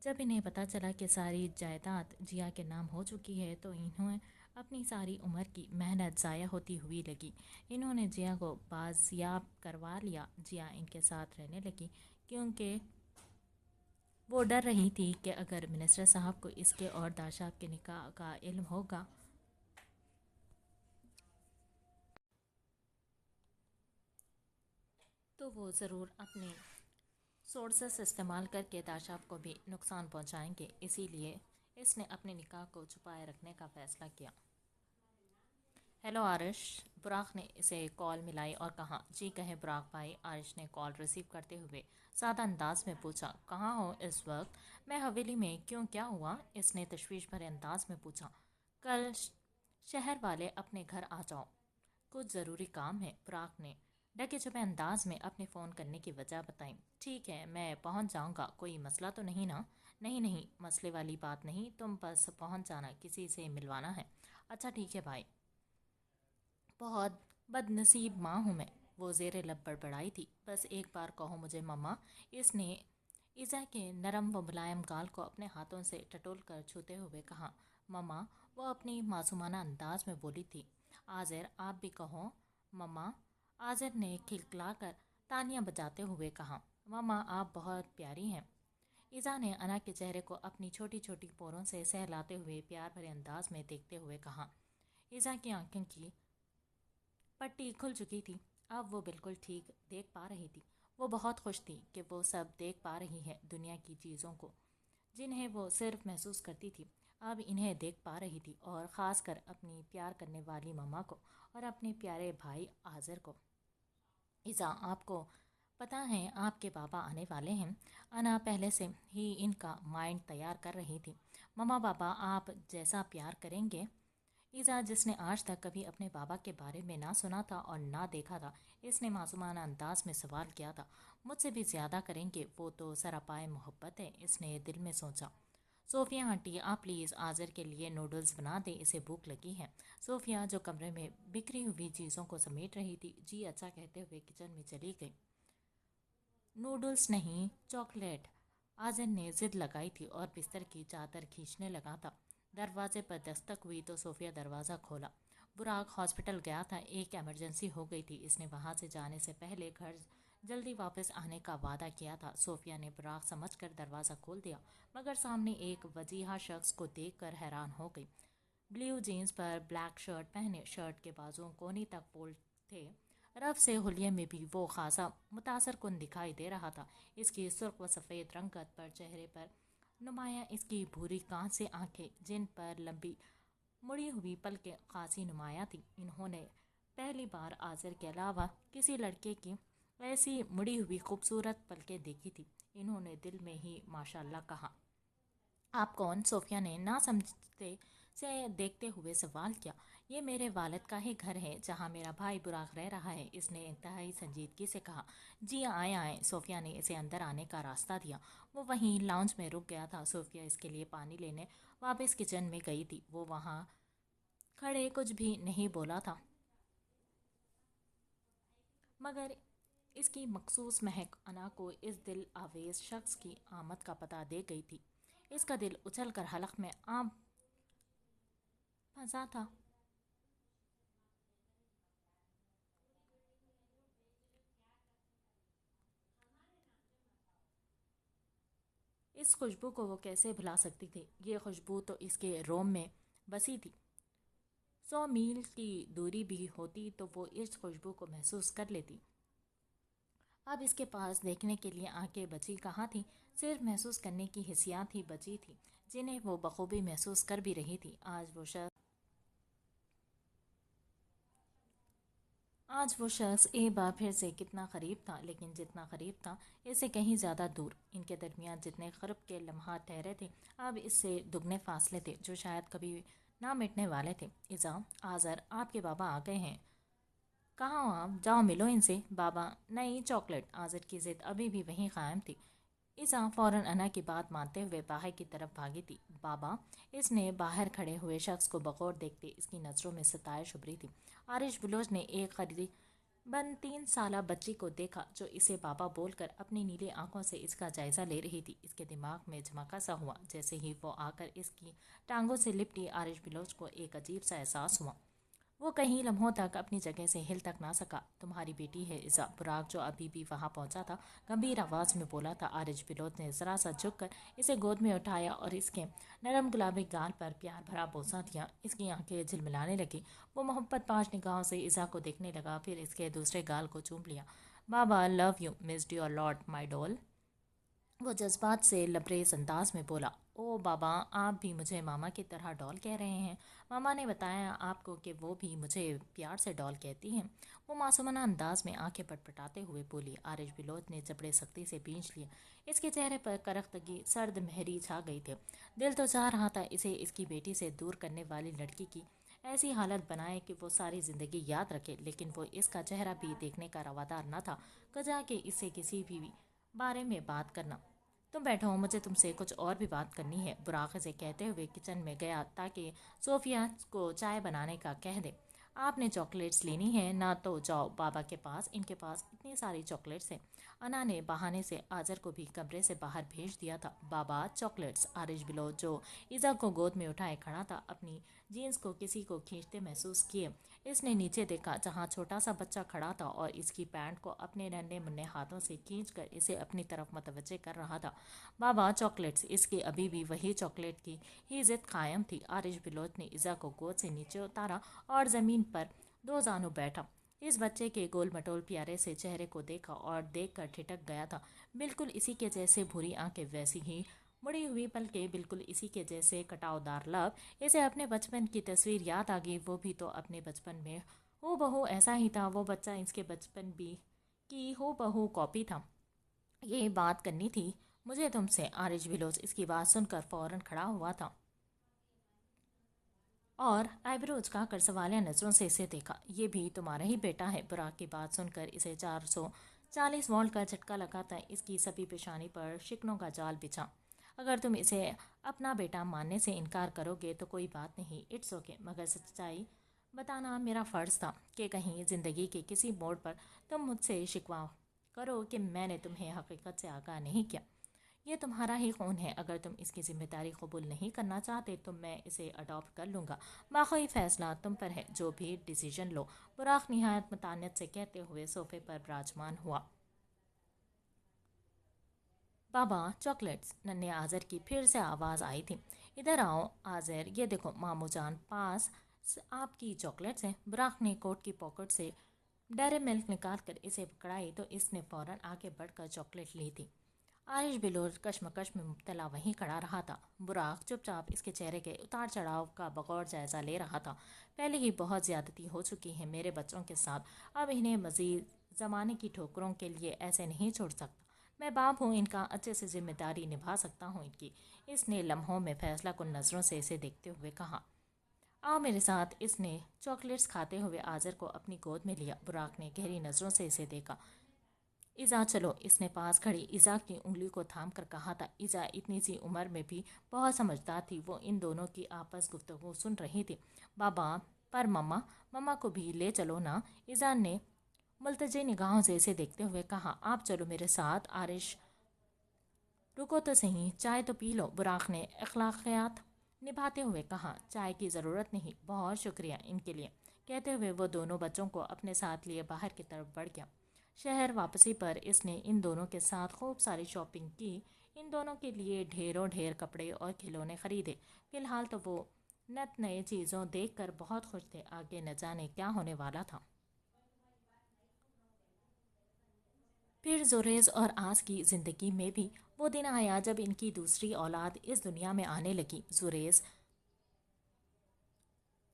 جب انہیں پتہ چلا کہ ساری جائیداد جیا کے نام ہو چکی ہے تو انہیں اپنی ساری عمر کی محنت ضائع ہوتی ہوئی لگی۔ انہوں نے جیا کو بازیاب کروا لیا۔ جیا ان کے ساتھ رہنے لگی کیونکہ وہ ڈر رہی تھی کہ اگر منسٹر صاحب کو اس کے اور داشاب کے نکاح کا علم ہوگا تو وہ ضرور اپنے سورسز استعمال کر کے داشاب کو بھی نقصان پہنچائیں گے۔ اسی لیے اس نے اپنے نکاح کو چھپائے رکھنے کا فیصلہ کیا۔ ہیلو عارش، براق نے اسے کال ملائی اور کہا۔ جی کہے براق بھائی۔ عارش نے کال ریسیو کرتے ہوئے سادہ انداز میں پوچھا، کہاں ہو اس وقت؟ میں حویلی میں۔ کیوں، کیا ہوا؟ اس نے تشویش بھرے انداز میں پوچھا۔ کل شہر والے اپنے گھر آ جاؤ، کچھ ضروری کام ہے۔ براق نے ڈھکے چھپے انداز میں اپنے فون کرنے کی وجہ بتائی۔ ٹھیک ہے، میں پہنچ جاؤں گا۔ کوئی مسئلہ تو نہیں نا؟ نہیں نہیں، مسئلے والی بات نہیں، تم بس پہنچ جانا، کسی سے ملوانا ہے۔ اچھا ٹھیک ہے بھائی۔ بہت بد نصیب ماں ہوں میں، وہ زیر لب بڑبڑائی تھی۔ بس ایک بار کہو مجھے مما۔ اس نے ایزا کے نرم و ملائم گال کو اپنے ہاتھوں سے ٹٹول کر چھوتے ہوئے کہا۔ مما، وہ اپنی معصومانہ انداز میں بولی تھی۔ آذر، آپ بھی کہو مما۔ آذر نے کھلکھلا کر تالیاں بجاتے ہوئے کہا۔ مما، آپ بہت پیاری ہیں۔ ایزا نے انا کے چہرے کو اپنی چھوٹی چھوٹی پوروں سے سہلاتے ہوئے پیار بھرے انداز میں دیکھتے ہوئے کہا۔ ایزا کی آنکھوں کی پٹی کھل چکی تھی، اب وہ بالکل ٹھیک دیکھ پا رہی تھی۔ وہ بہت خوش تھی کہ وہ سب دیکھ پا رہی ہے، دنیا کی چیزوں کو جنہیں وہ صرف محسوس کرتی تھی، اب انہیں دیکھ پا رہی تھی، اور خاص کر اپنی پیار کرنے والی مما کو اور اپنے پیارے بھائی آذر کو۔ ایزا، آپ کو پتہ ہے آپ کے بابا آنے والے ہیں؟ انا پہلے سے ہی ان کا مائنڈ تیار کر رہی تھی۔ مما، بابا آپ جیسا پیار کریں گے؟ ایزا، جس نے آج تک کبھی اپنے بابا کے بارے میں نہ سنا تھا اور نہ دیکھا تھا، اس نے معصومانہ انداز میں سوال کیا تھا۔ مجھ سے بھی زیادہ کریں گے، وہ تو سراپائے محبت ہے، اس نے دل میں سوچا۔ صوفیہ آنٹی، آپ پلیز آذر کے لیے نوڈلز بنا دیں، اسے بھوک لگی ہے۔ صوفیہ جو کمرے میں بکھری ہوئی چیزوں کو سمیٹ رہی تھی، جی اچھا کہتے ہوئے کچن میں چلی گئی۔ نوڈلز نہیں، چاکلیٹ، آذر نے ضد لگائی تھی اور بستر کی چادر کھینچنے لگا تھا۔ دروازے پر دستک ہوئی تو صوفیہ دروازہ کھولا۔ براق ہاسپٹل گیا تھا، ایک ایمرجنسی ہو گئی تھی، اس نے وہاں سے جانے سے پہلے گھر جلدی واپس آنے کا وعدہ کیا تھا۔ صوفیہ نے براق سمجھ کر دروازہ کھول دیا، مگر سامنے ایک وجیہہ شخص کو دیکھ کر حیران ہو گئی۔ بلیو جینز پر بلیک شرٹ پہنے، شرٹ کے بازو کونی تک فولڈ تھے، رف سے حلیے میں بھی وہ خاصا متاثر کن دکھائی دے رہا تھا۔ اس کی سرخ و سفید رنگت پر چہرے پر نمایاں اس کی بھوری کانچ سے آنکھیں، جن پر لمبی مڑی ہوئی پلکیں خاصی نمایاں تھیں۔ انہوں نے پہلی بار آذر کے علاوہ کسی لڑکے کی ایسی مڑی ہوئی خوبصورت پلکیں دیکھی تھی۔ انہوں نے دل میں ہی ماشاءاللہ کہا۔ آپ کون؟ صوفیہ نے نہ سمجھتے سے دیکھتے ہوئے سوال کیا۔ یہ میرے والد کا ہی گھر ہے جہاں میرا بھائی براق رہ رہا ہے، اس نے انتہائی سنجیدگی سے کہا۔ جی آئیں آئیں، صوفیہ نے اسے اندر آنے کا راستہ دیا۔ وہ وہیں لاؤنج میں رک گیا تھا۔ صوفیہ اس کے لیے پانی لینے واپس کچن میں گئی تھی۔ وہ وہاں کھڑے کچھ بھی نہیں بولا تھا، مگر اس کی مخصوص مہک انا کو اس دل آویز شخص کی آمد کا پتہ دے گئی تھی۔ اس کا دل اچھل کر حلق میں پھنسا تھا۔ اس خوشبو کو وہ کیسے بھلا سکتی تھی؟ یہ خوشبو تو اس کے روم میں بسی تھی۔ 100 میل کی دوری بھی ہوتی تو وہ اس خوشبو کو محسوس کر لیتی۔ اب اس کے پاس دیکھنے کے لیے آنکھیں بچی کہاں تھیں، صرف محسوس کرنے کی حسیات ہی بچی تھیں، جنہیں وہ بخوبی محسوس کر بھی رہی تھی۔ آج وہ شخص ایک بار پھر سے کتنا قریب تھا، لیکن جتنا قریب تھا اس سے کہیں زیادہ دور۔ ان کے درمیان جتنے قرب کے لمحات ٹھہرے تھے، اب اس سے دگنے فاصلے تھے جو شاید کبھی نہ مٹنے والے تھے۔ ایزا، آذر، آپ کے بابا آ گئے ہیں۔ کہاں ہو آپ؟ جاؤ ملو ان سے۔ بابا، نئی چاکلیٹ۔ آذر کی ضد ابھی بھی وہیں قائم تھی۔ ایزا فوراً انا کی بات مانتے ہوئے باہر کی طرف بھاگی تھی۔ بابا، اس نے باہر کھڑے ہوئے شخص کو بغور دیکھتے اس کی نظروں میں ستائش ابھری تھی۔ آرش بلوچ نے ایک قریباً 3 سالہ بچی کو دیکھا جو اسے بابا بول کر اپنی نیلی آنکھوں سے اس کا جائزہ لے رہی تھی۔ اس کے دماغ میں جھمکا سا ہوا۔ جیسے ہی وہ آ کر اس کی ٹانگوں سے لپٹی، آرش بلوچ کو ایک عجیب سا احساس ہوا۔ وہ کئی لمحوں تک اپنی جگہ سے ہل تک نہ سکا۔ تمہاری بیٹی ہے ایزا، براق جو ابھی بھی وہاں پہنچا تھا گمبھیر آواز میں بولا تھا۔ آرش بلوچ نے ذرا سا جھک کر اسے گود میں اٹھایا اور اس کے نرم گلابی گال پر پیار بھرا بوسہ دیا۔ اس کی آنکھیں جھلملانے لگی۔ وہ محبت پاش نگاہوں سے ایزا کو دیکھنے لگا، پھر اس کے دوسرے گال کو چوم لیا۔ بابا، لو یو مسڈ یور لاٹ مائی ڈول، وہ جذبات سے لبریز انداز میں بولا۔ او بابا، آپ بھی مجھے ماما کی طرح ڈال کہہ رہے ہیں؟ ماما نے بتایا آپ کو کہ وہ بھی مجھے پیار سے ڈال کہتی ہیں، وہ معصومانہ انداز میں آنکھیں پٹپٹاتے ہوئے بولی۔ آرش بلوچ نے جبڑے سختی سے بھینچ لیے۔ اس کے چہرے پر کرختگی، سرد مہری چھا گئی تھی۔ دل تو چاہ رہا تھا اسے اس کی بیٹی سے دور کرنے والی لڑکی کی ایسی حالت بنائے کہ وہ ساری زندگی یاد رکھے، لیکن وہ اس کا چہرہ بھی دیکھنے کا روادار نہ تھا، کجا کہ اس سے کسی بھی بارے میں بات کرنا۔ تم بیٹھو، مجھے تم سے کچھ اور بھی بات کرنی ہے، براق سے کہتے ہوئے کچن میں گیا تاکہ صوفیہ کو چائے بنانے کا کہہ دے۔ آپ نے چاکلیٹس لینی ہے نہ تو جاؤ بابا کے پاس، ان کے پاس اتنی ساری چاکلیٹس ہیں۔ انا نے بہانے سے آذر کو بھی کمرے سے باہر بھیج دیا تھا۔ بابا، چاکلیٹس۔ آرش بلوچ جو ایزا کو گود میں اٹھائے کھڑا تھا، اپنی جینس کو کسی کو کھینچتے محسوس کیے۔ اس نے نیچے دیکھا جہاں چھوٹا سا بچہ کھڑا تھا اور اس کی پینٹ کو اپنے ننھے منھے ہاتھوں سے کھینچ کر اسے اپنی طرف متوجہ کر رہا تھا۔ بابا، چاکلیٹس۔ اس کی ابھی بھی وہی چاکلیٹ کی ہی ضد قائم تھی۔ آرش بلوچ نے ایزا کو گود سے نیچے اتارا اور زمین پر دو زانوں بیٹھا۔ اس بچے کے گول مٹول پیارے سے چہرے کو دیکھا اور دیکھ کر ٹھٹک گیا تھا۔ بالکل اسی کے جیسے بھوری آنکھیں، ویسی ہی مڑی ہوئی پلکیں، بالکل اسی کے جیسے کٹاؤ دار لب۔ اسے اپنے بچپن کی تصویر یاد آ گئی، وہ بھی تو اپنے بچپن میں ہو بہو ایسا ہی تھا۔ وہ بچہ اس کے بچپن بھی کی ہو بہو کاپی تھا۔ یہ بات کرنی تھی مجھے تم سے۔ آرش بلوچ اس کی بات سن کر فوراً کھڑا ہوا تھا اور آئیبرو اچکا کر سوالیہ نظروں سے اسے دیکھا۔ یہ بھی تمہارا ہی بیٹا ہے؟ براق کی بات سن کر اسے 440 وولٹ کا جھٹکا لگاتا اس کی سبھی پیشانی پر شکنوں کا جال بچھا۔ اگر تم اسے اپنا بیٹا ماننے سے انکار کرو گے تو کوئی بات نہیں، اٹس اوکے، مگر سچائی بتانا میرا فرض تھا کہ کہیں زندگی کے کسی موڑ پر تم مجھ سے شکوہ کرو کہ میں نے تمہیں حقیقت سے آگاہ نہیں کیا۔ یہ تمہارا ہی خون ہے، اگر تم اس کی ذمہ داری قبول نہیں کرنا چاہتے تو میں اسے اڈاپٹ کر لوں گا۔ باقی فیصلہ تم پر ہے، جو بھی ڈیسیژن لو، براق نہایت متانت سے کہتے ہوئے صوفے پر براجمان ہوا۔ بابا، چاکلیٹس۔ ننھے آذر کی پھر سے آواز آئی تھی۔ ادھر آؤ آذر، یہ دیکھو ماموں جان، پاس آپ کی چاکلیٹس ہیں۔ براق نے کوٹ کی پاکٹ سے ڈیری ملک نکال کر اسے پکڑائی تو اس نے فوراً آگے بڑھ کر چاکلیٹ لی تھی۔ آرش بلوچ کشمکش میں مبتلا وہیں کھڑا رہا تھا۔ براق چپ چاپ اس کے چہرے کے اتار چڑھاؤ کا بغور جائزہ لے رہا تھا۔ پہلے ہی بہت زیادتی ہو چکی ہے میرے بچوں کے ساتھ، اب انہیں مزید زمانے کی ٹھوکروں کے لیے ایسے نہیں چھوڑ سکتا۔ میں باپ ہوں، ان کا اچھے سے ذمہ داری نبھا سکتا ہوں ان کی۔ اس نے لمحوں میں فیصلہ کن نظروں سے اسے دیکھتے ہوئے کہا۔ آؤ میرے ساتھ۔ اس نے چاکلیٹس کھاتے ہوئے آذر کو اپنی گود میں لیا۔ براق نے گہری نظروں سے اسے دیکھا۔ ایزا چلو، اس نے پاس کھڑی ایزا کی انگلی کو تھام کر کہا تھا۔ ایزا اتنی سی عمر میں بھی بہت سمجھدار تھی، وہ ان دونوں کی آپس گفتگو سن رہی تھی۔ بابا، پر مما کو بھی لے چلو نا، ایزا نے ملتجی نگاہوں سے اسے دیکھتے ہوئے کہا۔ آپ چلو میرے ساتھ۔ آرش، رکو تو صحیح، چائے تو پی لو، براق نے اخلاقیات نبھاتے ہوئے کہا۔ چائے کی ضرورت نہیں، بہت شکریہ ان کے لیے، کہتے ہوئے وہ دونوں بچوں کو اپنے ساتھ لیے باہر کی طرف بڑھ گیا۔ شہر واپسی پر اس نے ان دونوں کے ساتھ خوب ساری شاپنگ کی، ان دونوں کے لیے ڈھیروں ڈھیر کپڑے اور کھلونے خریدے۔ فی الحال تو وہ نت نئے چیزوں دیکھ کر بہت خوش تھے، آگے نہ جانے کیا ہونے والا تھا۔ پھر زوریز اور آس کی زندگی میں بھی وہ دن آیا جب ان کی دوسری اولاد اس دنیا میں آنے لگی۔ زوریز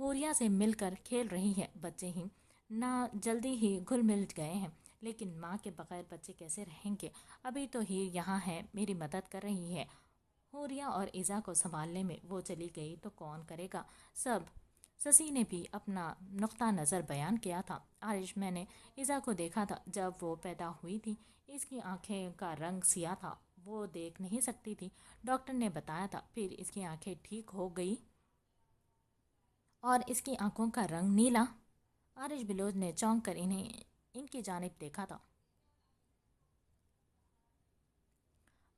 ہوریا سے مل کر کھیل رہی ہے. بچے ہی نہ جلدی ہی گھل مل گئے ہیں، لیکن ماں کے بغیر بچے کیسے رہیں گے؟ ابھی تو ہی یہاں ہے، میری مدد کر رہی ہے. ہوریا اور ایزا کو سنبھالنے میں وہ چلی گئی تو کون کرے گا سب؟ سسی نے بھی اپنا نقطہ نظر بیان کیا تھا. عارش، میں نے ایزا کو دیکھا تھا جب وہ پیدا ہوئی تھی. اس کی آنکھیں کا رنگ سیاہ تھا، وہ دیکھ نہیں سکتی تھی. ڈاکٹر نے بتایا تھا. پھر اس کی آنکھیں ٹھیک ہو گئی اور اس کی آنکھوں کا رنگ نیلا. عارش بلوچ نے چونک کر ان کی جانب دیکھا تھا.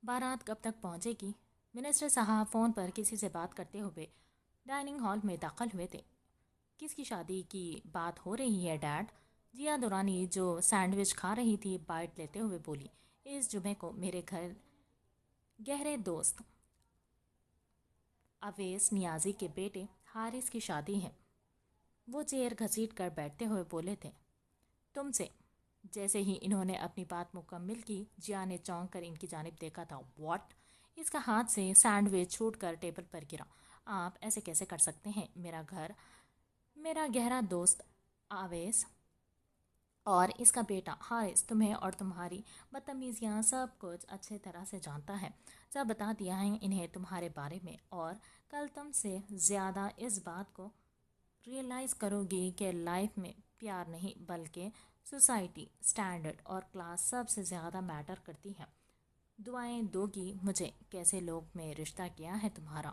بارات کب تک پہنچے گی؟ منسٹر صاحب فون پر کسی سے بات کرتے ہوئے ڈائننگ ہال میں داخل ہوئے تھے. کس کی شادی کی بات ہو رہی ہے ڈیڈ؟ جیا دورانی جو سینڈوچ کھا رہی تھی بائٹ لیتے ہوئے بولی. اس جمعے کو میرے گھر گہرے دوست اویس نیازی کے بیٹے حارث کی شادی ہے. وہ چیئر گھسیٹ کر بیٹھتے ہوئے بولے تھے. تم سے؟ جیسے ہی انہوں نے اپنی بات مکمل کی، جیا نے چونک کر ان کی جانب دیکھا تھا. واٹ؟ اس کا ہاتھ سے سینڈوچ چھوٹ کر ٹیبل پر گرا. آپ ایسے کیسے کر سکتے ہیں؟ میرا گہرا دوست اویس اور اس کا بیٹا حارث تمہیں اور تمہاری بدتمیزیاں سب کچھ اچھے طرح سے جانتا ہے. سب بتا دیا ہے انہیں تمہارے بارے میں، اور کل تم سے زیادہ اس بات کو ریئلائز کرو گی کہ لائف میں پیار نہیں بلکہ سوسائٹی، اسٹینڈرڈ اور کلاس سب سے زیادہ میٹر کرتی ہے. دعائیں دو گی مجھے. کیسے لوگ میں رشتہ کیا ہے تمہارا؟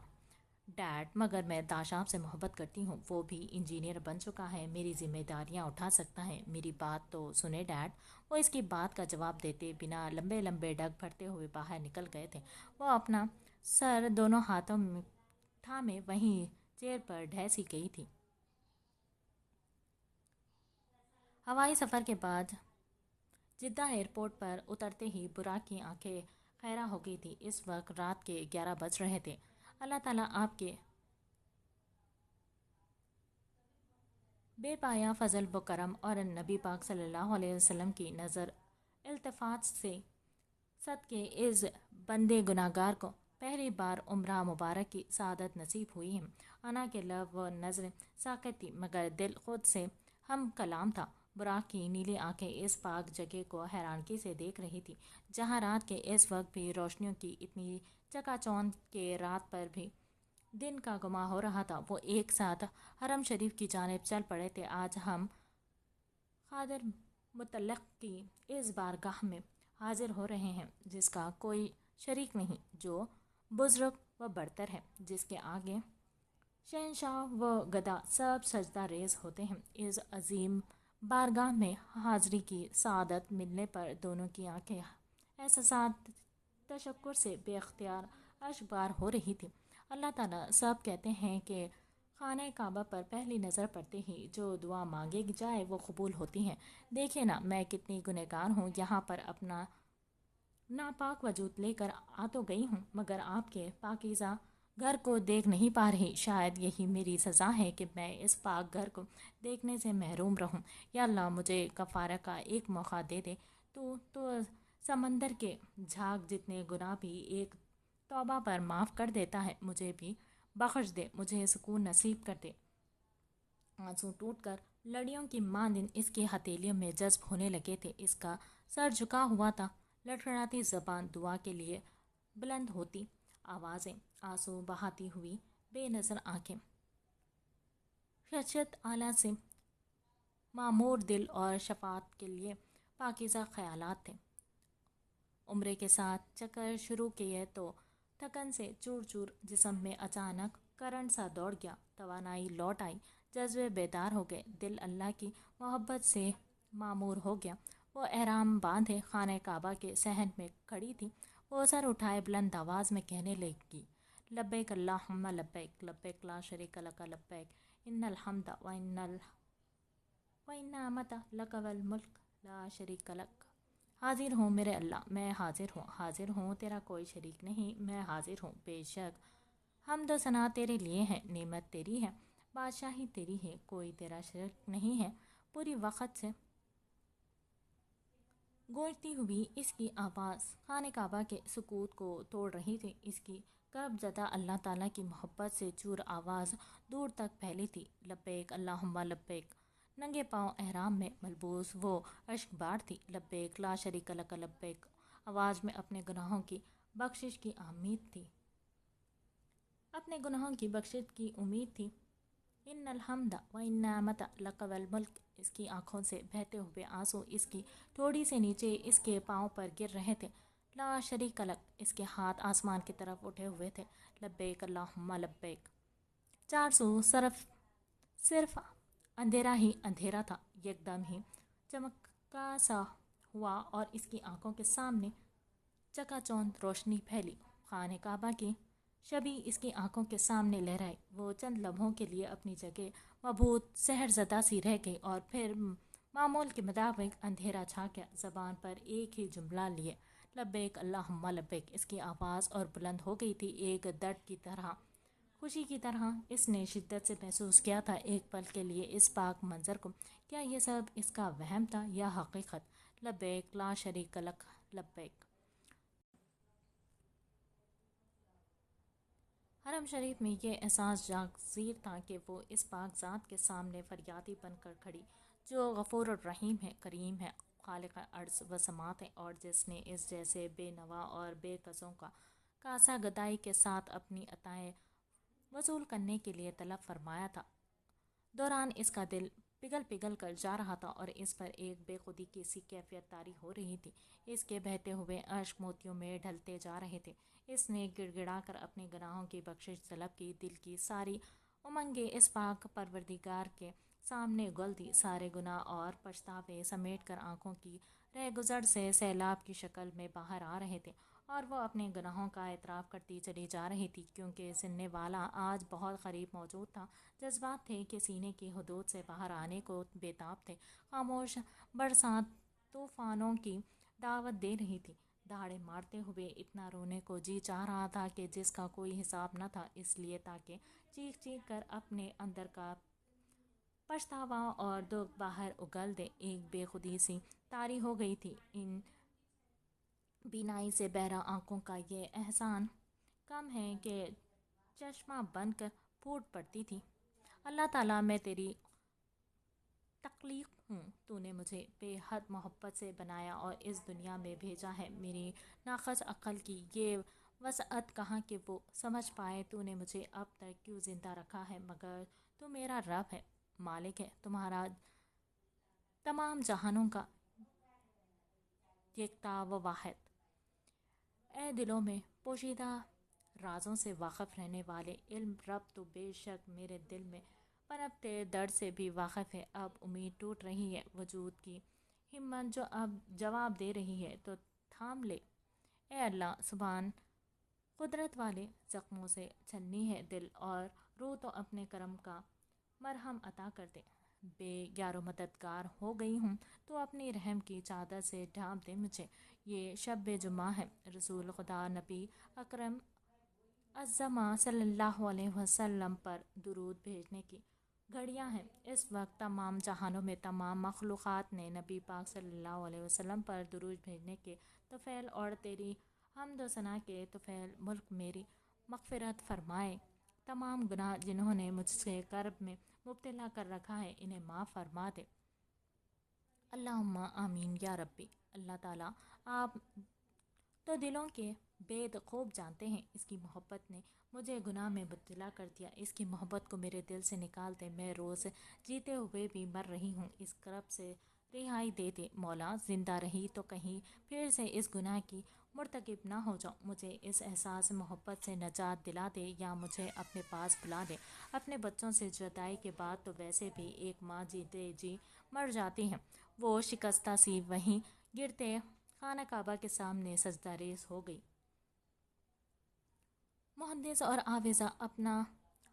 ڈیڈ، مگر میں تاشاب سے محبت کرتی ہوں. وہ بھی انجینئر بن چکا ہے، میری ذمہ داریاں اٹھا سکتا ہے. میری بات تو سنے ڈیڈ. وہ اس کی بات کا جواب دیتے بنا لمبے لمبے ڈگ بھرتے ہوئے باہر نکل گئے تھے. وہ اپنا سر دونوں ہاتھوں میں تھامے وہیں چیئر پر ڈھیسی گئی تھی. ہوائی سفر کے بعد جدہ ایئرپورٹ پر اترتے ہی براق کی آنکھیں خیرہ ہو گئی تھی. اس وقت رات کے 11 بج رہے تھے. اللہ تعالیٰ آپ کے بے پایا فضل و کرم اور نبی پاک صلی اللہ علیہ وسلم کی نظر التفات سے صدقے اس بندے گناہگار کو پہلی بار عمرہ مبارک کی سعادت نصیب ہوئی ہے. انا کے لب و نظر ساکت تھی مگر دل خود سے ہم کلام تھا. براق کی نیلی آنکھیں اس پاک جگہ کو حیرانگی سے دیکھ رہی تھی، جہاں رات کے اس وقت بھی روشنیوں کی اتنی چکا چوند کے رات پر بھی دن کا گما ہو رہا تھا. وہ ایک ساتھ حرم شریف کی جانب چل پڑے تھے. آج ہم قادر مطلق کی اس بارگاہ میں حاضر ہو رہے ہیں جس کا کوئی شریک نہیں، جو بزرگ و برتر ہے، جس کے آگے شہنشاہ و گدا سب سجدہ ریز ہوتے ہیں. اس عظیم بارگاہ میں حاضری کی سعادت ملنے پر دونوں کی آنکھیں احساسات تشکر سے بے اختیار اشکبار ہو رہی تھی. اللہ تعالیٰ سب کہتے ہیں کہ خانہ کعبہ پر پہلی نظر پڑتے ہی جو دعا مانگے جائے وہ قبول ہوتی ہیں. دیکھیں نا میں کتنی گنہگار ہوں، یہاں پر اپنا ناپاک وجود لے کر آ تو گئی ہوں مگر آپ کے پاکیزہ گھر کو دیکھ نہیں پا رہی. شاید یہی میری سزا ہے کہ میں اس پاک گھر کو دیکھنے سے محروم رہوں. یا اللہ مجھے کفارہ کا ایک موقع دے دے. تو سمندر کے جھاگ جتنے گناہ بھی ایک توبہ پر معاف کر دیتا ہے. مجھے بھی بخش دے، مجھے سکون نصیب کر دے. آنسو ٹوٹ کر لڑیوں کی مانند اس کی ہتھیلیوں میں جذب ہونے لگے تھے. اس کا سر جھکا ہوا تھا. لڑکھڑاتی زبان دعا کے لیے بلند ہوتی آوازیں، آنسو بہاتی ہوئی بے نظر آنکھیں، خشیت اعلیٰ سے معمور دل اور شفاعت کے لیے پاکیزہ خیالات تھے. عمرے کے ساتھ چکر شروع کیے تو تھکن سے چور چور جسم میں اچانک کرنٹ سا دوڑ گیا. توانائی لوٹ آئی، جذبے بیدار ہو گئے، دل اللہ کی محبت سے معمور ہو گیا. وہ احرام باندھے خانہ کعبہ کے صحن میں کھڑی تھی. وہ سر اٹھائے بلند آواز میں کہنے لگی، لبیک اللہم لبیک، لبیک لا شریک لک لبیک، ان الحمد و النعمت لک والملک لا شریک لک. حاضر ہوں میرے اللہ، میں حاضر ہوں، تیرا کوئی شریک نہیں، میں حاضر ہوں. بے شک حمد و ثنا تیرے لیے ہے، نعمت تیری ہے، بادشاہی تیری ہے، کوئی تیرا شریک نہیں ہے. پوری وقت سے گونجتی ہوئی اس کی آواز خانہ کعبہ کے سکوت کو توڑ رہی تھی. اس کی کرب زدہ اللہ تعالیٰ کی محبت سے چور آواز دور تک پھیلی تھی۔ لبیک اللہم لبیک۔ ننگے پاؤں احرام میں ملبوس وہ اشک بار تھی۔ لبیک لا شریک لک لبیک۔ آواز میں اپنے گناہوں کی بخشش کی امید تھی۔ اپنے گناہوں کی بخشش کی امید تھی۔ ان الحمد و ان نعمت لک والملک۔ اس کی آنکھوں سے بہتے ہوئے آنسو اس کی ٹھوڑی سے نیچے اس کے پاؤں پر گر رہے تھے۔ لا شریک لک۔ اس کے ہاتھ آسمان کی طرف اٹھے ہوئے تھے۔ لبیک اللہم لبیک۔ چار سو صرف اندھیرا ہی اندھیرا تھا۔ یک دم ہی چمکا سا ہوا اور اس کی آنکھوں کے سامنے چکا چوند روشنی پھیلی۔ خانہ کعبہ کی شبیہ اس کی آنکھوں کے سامنے لہرائی۔ وہ چند لمحوں کے لیے اپنی جگہ مبہوت سحر زدہ سی رہ گئی اور پھر معمول کے مطابق اندھیرا چھا گیا۔ زبان پر ایک ہی جملہ لیے، لبیک اللہم لبیک۔ اس کی آواز اور بلند ہو گئی تھی، ایک درد کی طرح، خوشی کی طرح۔ اس نے شدت سے محسوس کیا تھا ایک پل کے لیے اس پاک منظر کو۔ کیا یہ سب اس کا وہم تھا یا حقیقت؟ لبیک لا شریک لک لبیک۔ حرم شریف میں یہ احساس جاگزیر تھا کہ وہ اس پاک ذات کے سامنے فریادی بن کر کھڑی، جو غفور الرحیم ہے، کریم ہے، خالق ارض و سماوات ہے، اور جس نے اس جیسے بے نوا اور بے کسوں کا کاسہ گدائی کے ساتھ اپنی عطائیں وصول کرنے کے لیے طلب فرمایا تھا۔ دوران اس کا دل پگھل پگھل کر جا رہا تھا اور اس پر ایک بے خودی کی سی کیفیت طاری ہو رہی تھی۔ اس کے بہتے ہوئے اشک موتیوں میں ڈھلتے جا رہے تھے۔ اس نے گڑ گڑا کر اپنے گناہوں کی بخشش طلب کی۔ دل کی ساری امنگیں اس پاک پروردگار کے سامنے اگل دی۔ سارے گناہ اور پچھتاوے سمیٹ کر آنکھوں کی رہ گزر سے سیلاب کی شکل میں باہر آ رہے تھے اور وہ اپنے گناہوں کا اعتراف کرتی چلی جا رہی تھی، کیونکہ سننے والا آج بہت قریب موجود تھا۔ جذبات تھے کہ سینے کی حدود سے باہر آنے کو بے تاب تھے۔ خاموش برسات طوفانوں کی دعوت دے رہی تھی۔ دھاڑے مارتے ہوئے اتنا رونے کو جی چاہ رہا تھا کہ جس کا کوئی حساب نہ تھا، اس لیے تاکہ چیخ چیخ کر اپنے اندر کا پچھتاوا اور دکھ باہر اگل دے۔ ایک بے خودی سی طاری ہو گئی تھی ان بینائی سے بہرہ آنکھوں کا۔ یہ احسان کم ہے کہ چشمہ بند کر پھوٹ پڑتی تھی۔ اللہ تعالیٰ، میں تیری تخلیق ہوں۔ تو نے مجھے بے حد محبت سے بنایا اور اس دنیا میں بھیجا ہے۔ میری ناقص عقل کی یہ وسعت کہاں کہ وہ سمجھ پائے تو نے مجھے اب تک کیوں زندہ رکھا ہے، مگر تو میرا رب ہے، مالک ہے، تمہارا تمام جہانوں کا یکتا و واحد۔ اے دلوں میں پوشیدہ رازوں سے واقف رہنے والے علم رب، تو بے شک میرے دل میں پنپتے درد سے بھی واقف ہے۔ اب امید ٹوٹ رہی ہے، وجود کی ہمت جو اب جواب دے رہی ہے، تو تھام لے۔ اے اللہ، سبحان قدرت والے، زخموں سے چھلنی ہے دل اور روح، تو اپنے کرم کا مرہم عطا کر دے۔ بے یار و مددگار ہو گئی ہوں، تو اپنی رحم کی چادر سے ڈھانپ دے مجھے۔ یہ شب جمعہ ہے، رسول خدا نبی اکرم الزما صلی اللہ علیہ وسلم پر درود بھیجنے کی گھڑیاں ہیں۔ اس وقت تمام جہانوں میں تمام مخلوقات نے نبی پاک صلی اللہ علیہ وسلم پر درود بھیجنے کے طفیل اور تیری حمد و ثنا کے طفیل ملک میری مغفرت فرمائے۔ تمام گناہ جنہوں نے مجھ سے کرب میں مبتلا کر رکھا ہے، انہیں معاف فرما دے۔ اللہم آمین یا ربی۔ اللہ تعالیٰ، آپ تو دلوں کے بید خوب جانتے ہیں۔ اس کی محبت نے مجھے گناہ میں مبتلا کر دیا۔ اس کی محبت کو میرے دل سے نکال دے۔ میں روز جیتے ہوئے بھی مر رہی ہوں، اس کرب سے رہائی دے دے۔ مولا، زندہ رہی تو کہیں پھر سے اس گناہ کی مرتکب نہ ہو جاؤں۔ مجھے اس احساس محبت سے نجات دلا دے، یا مجھے اپنے پاس بلا دے۔ اپنے بچوں سے جدائی کے بعد تو ویسے بھی ایک ماں جیتے جی مر جاتی ہے۔ وہ شکستہ سی وہیں گرتے خانہ کعبہ کے سامنے سجدہ ریز ہو گئی۔ محدث اور عاوضہ اپنا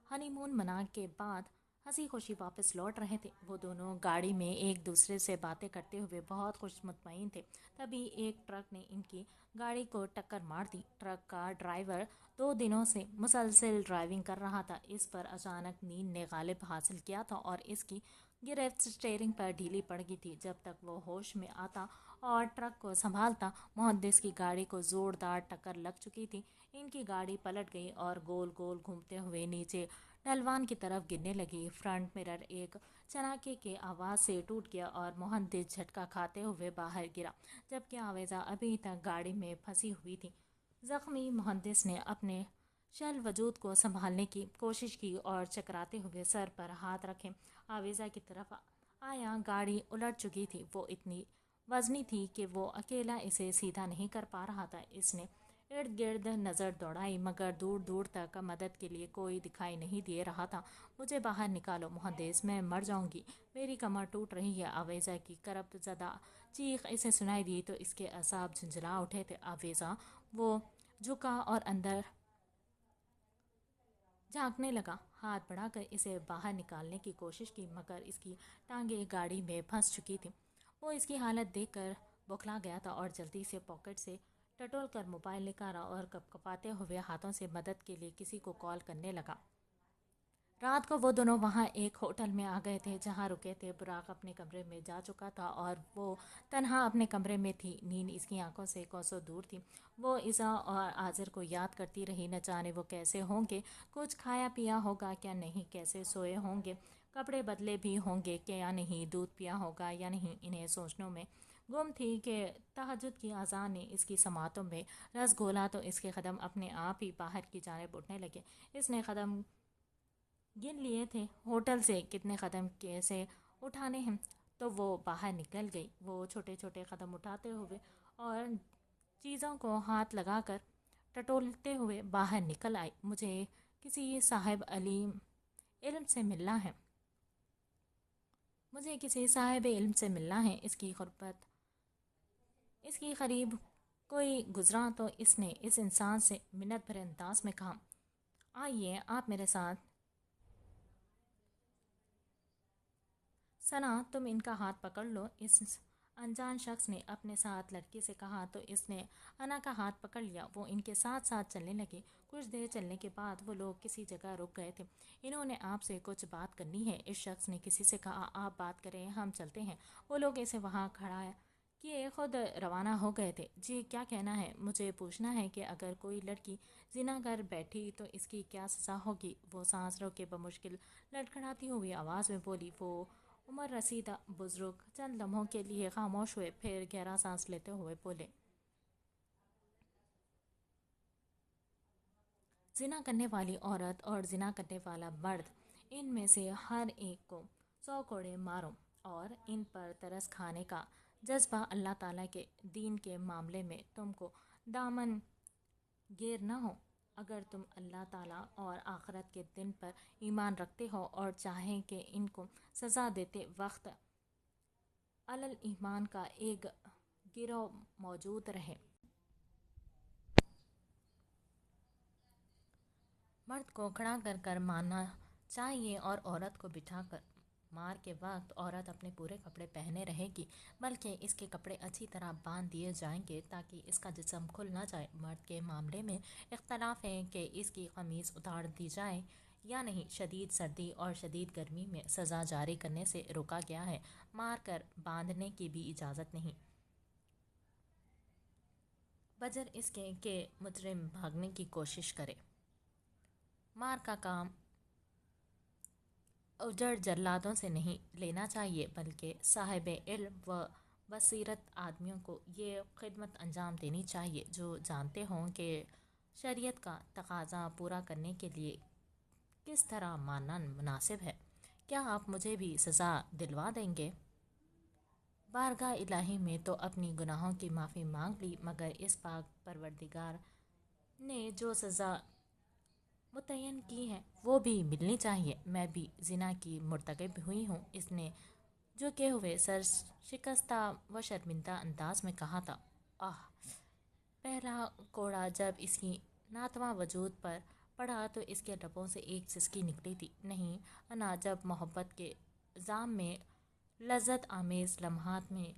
ہنی مون منا کے بعد ہنسی خوشی واپس لوٹ رہے تھے۔ وہ دونوں گاڑی میں ایک دوسرے سے باتیں کرتے ہوئے بہت خوش مطمئن تھے۔ تبھی ایک ٹرک نے ان کی گاڑی کو ٹکر مار دی۔ ٹرک کا ڈرائیور 2 دنوں سے مسلسل ڈرائیونگ کر رہا تھا۔ اس پر اچانک نیند نے غالب حاصل کیا تھا اور اس کی گرفت اسٹیئرنگ پر ڈھیلی پڑ گئی تھی۔ جب تک وہ ہوش میں آتا اور ٹرک کو سنبھالتا محدث کی گاڑی کو زوردار ٹکر لگ چکی تھی۔ ان کی گاڑی پلٹ گئی اور گول گول گھومتے ہوئے نیچے ڈھلوان کی طرف گرنے لگی۔ فرنٹ مرر ایک چناکے کے آواز سے ٹوٹ گیا اور محدث جھٹکا کھاتے ہوئے باہر گرا، جبکہ آویزہ ابھی تک گاڑی میں پھنسی ہوئی تھی۔ زخمی محدث نے اپنے شل وجود کو سنبھالنے کی کوشش کی اور چکراتے ہوئے سر پر ہاتھ رکھے آویزہ کی طرف آیا۔ گاڑی الٹ چکی تھی، وہ اتنی وزنی تھی کہ وہ اکیلا اسے سیدھا نہیں کر پا رہا تھا۔ اس نے ارد گرد نظر دوڑائی مگر دور دور تک مدد کے لیے کوئی دکھائی نہیں دے رہا تھا۔ مجھے باہر نکالو محدث، میں مر جاؤں گی، میری کمر ٹوٹ رہی ہے۔ آویزہ کی کرب زدہ چیخ اسے سنائی دی تو اس کے اعصاب جھنجھلا اٹھے تھے۔ آویزہ وہ جھکا اور اندر جھانکنے لگا، ہاتھ بڑھا کر اسے باہر نکالنے کی کوشش کی مگر اس کی ٹانگیں گاڑی میں پھنس چکی تھیں۔ وہ اس کی حالت دیکھ کر بوکھلا گیا تھا اور جلدی سے پاکٹ سے ٹٹول کر موبائل نکالا اور کپکپاتے ہوئے ہاتھوں سے مدد کے لیے کسی کو کال کرنے لگا۔ رات کو وہ دونوں وہاں ایک ہوٹل میں آ گئے تھے جہاں رکے تھے۔ براق اپنے کمرے میں جا چکا تھا اور وہ تنہا اپنے کمرے میں تھی۔ نیند اس کی آنکھوں سے کوسوں دور تھی۔ وہ عزا اور آذر کو یاد کرتی رہی، نہ جانے وہ کیسے ہوں گے، کچھ کھایا پیا ہوگا کیا نہیں، کیسے سوئے ہوں گے، کپڑے بدلے بھی ہوں گے کیا نہیں، دودھ پیا ہوگا یا نہیں۔ انہیں سوچنوں میں گم تھی کہ تہجد کی اذان نے اس کی سماعتوں میں رس گھولا تو اس کے قدم اپنے آپ ہی باہر کی جانب اٹھنے لگے۔ اس نے قدم گن لیے تھے، ہوٹل سے کتنے قدم کیسے اٹھانے ہیں، تو وہ باہر نکل گئی۔ وہ چھوٹے چھوٹے قدم اٹھاتے ہوئے اور چیزوں کو ہاتھ لگا کر ٹٹولتے ہوئے باہر نکل آئی۔ مجھے کسی صاحب علم سے ملنا ہے، مجھے کسی صاحب علم سے ملنا ہے، اس کی قربت، اس کی قریب کوئی گزرا تو اس نے اس انسان سے منت بھرے انداز میں کہا، آئیے آپ میرے ساتھ۔ ثنا تم ان کا ہاتھ پکڑ لو، اس انجان شخص نے اپنے ساتھ لڑکی سے کہا تو اس نے انا کا ہاتھ پکڑ لیا۔ وہ ان کے ساتھ ساتھ چلنے لگے۔ کچھ دیر چلنے کے بعد وہ لوگ کسی جگہ رک گئے تھے۔ انہوں نے آپ سے کچھ بات کرنی ہے، اس شخص نے کسی سے کہا، آپ بات کریں ہم چلتے ہیں۔ وہ لوگ اسے وہاں کھڑا کیے خود روانہ ہو گئے تھے۔ جی کیا کہنا ہے؟ مجھے پوچھنا ہے کہ اگر کوئی لڑکی زنا کر بیٹھی تو اس کی کیا سزا ہوگی؟ وہ سانس روکے بمشکل لڑکھڑاتی ہوئی آواز میں بولی۔ وہ عمر رسیدہ بزرگ چند لمحوں کے لیے خاموش ہوئے، پھر گہرا سانس لیتے ہوئے بولے، زنا کرنے والی عورت اور زنا کرنے والا مرد، ان میں سے ہر ایک کو 100 کوڑے مارو، اور ان پر ترس کھانے کا جذبہ اللہ تعالیٰ کے دین کے معاملے میں تم کو دامن گیر نہ ہو۔ اگر تم اللہ تعالیٰ اور آخرت کے دن پر ایمان رکھتے ہو اور چاہیں کہ ان کو سزا دیتے وقت علل ایمان کا ایک گروہ موجود رہے، مرد کو کھڑا کر کر مارنا چاہیے اور عورت کو بٹھا کر۔ مار کے وقت عورت اپنے پورے کپڑے پہنے رہے گی، بلکہ اس کے کپڑے اچھی طرح باندھ دیے جائیں گے تاکہ اس کا جسم کھل نہ جائے۔ مرد کے معاملے میں اختلاف ہے کہ اس کی قمیض اتار دی جائے یا نہیں۔ شدید سردی اور شدید گرمی میں سزا جاری کرنے سے روکا گیا ہے، مار کر باندھنے کی بھی اجازت نہیں، بجر اس کے کہ مجرم بھاگنے کی کوشش کرے۔ مار کا کام اجڑ جلادوں سے نہیں لینا چاہیے، بلکہ صاحب علم و بصیرت آدمیوں کو یہ خدمت انجام دینی چاہیے جو جانتے ہوں کہ شریعت کا تقاضا پورا کرنے کے لیے کس طرح مارنا مناسب ہے۔ کیا آپ مجھے بھی سزا دلوا دیں گے؟ بارگاہ الہی میں تو اپنی گناہوں کی معافی مانگ لی، مگر اس پاک پروردگار نے جو سزا متعین کی ہے وہ بھی ملنی چاہیے۔ میں بھی زنا کی مرتکب ہوئی ہوں، اس نے جھکے ہوئے سر شکستہ و شرمندہ انداز میں کہا تھا۔ آہ! پہلا کوڑا جب اس کی ناتواں وجود پر پڑا تو اس کے لبوں سے ایک سسکی نکلی تھی۔ نہیں انا، جب محبت کے جام میں لذت آمیز لمحات میں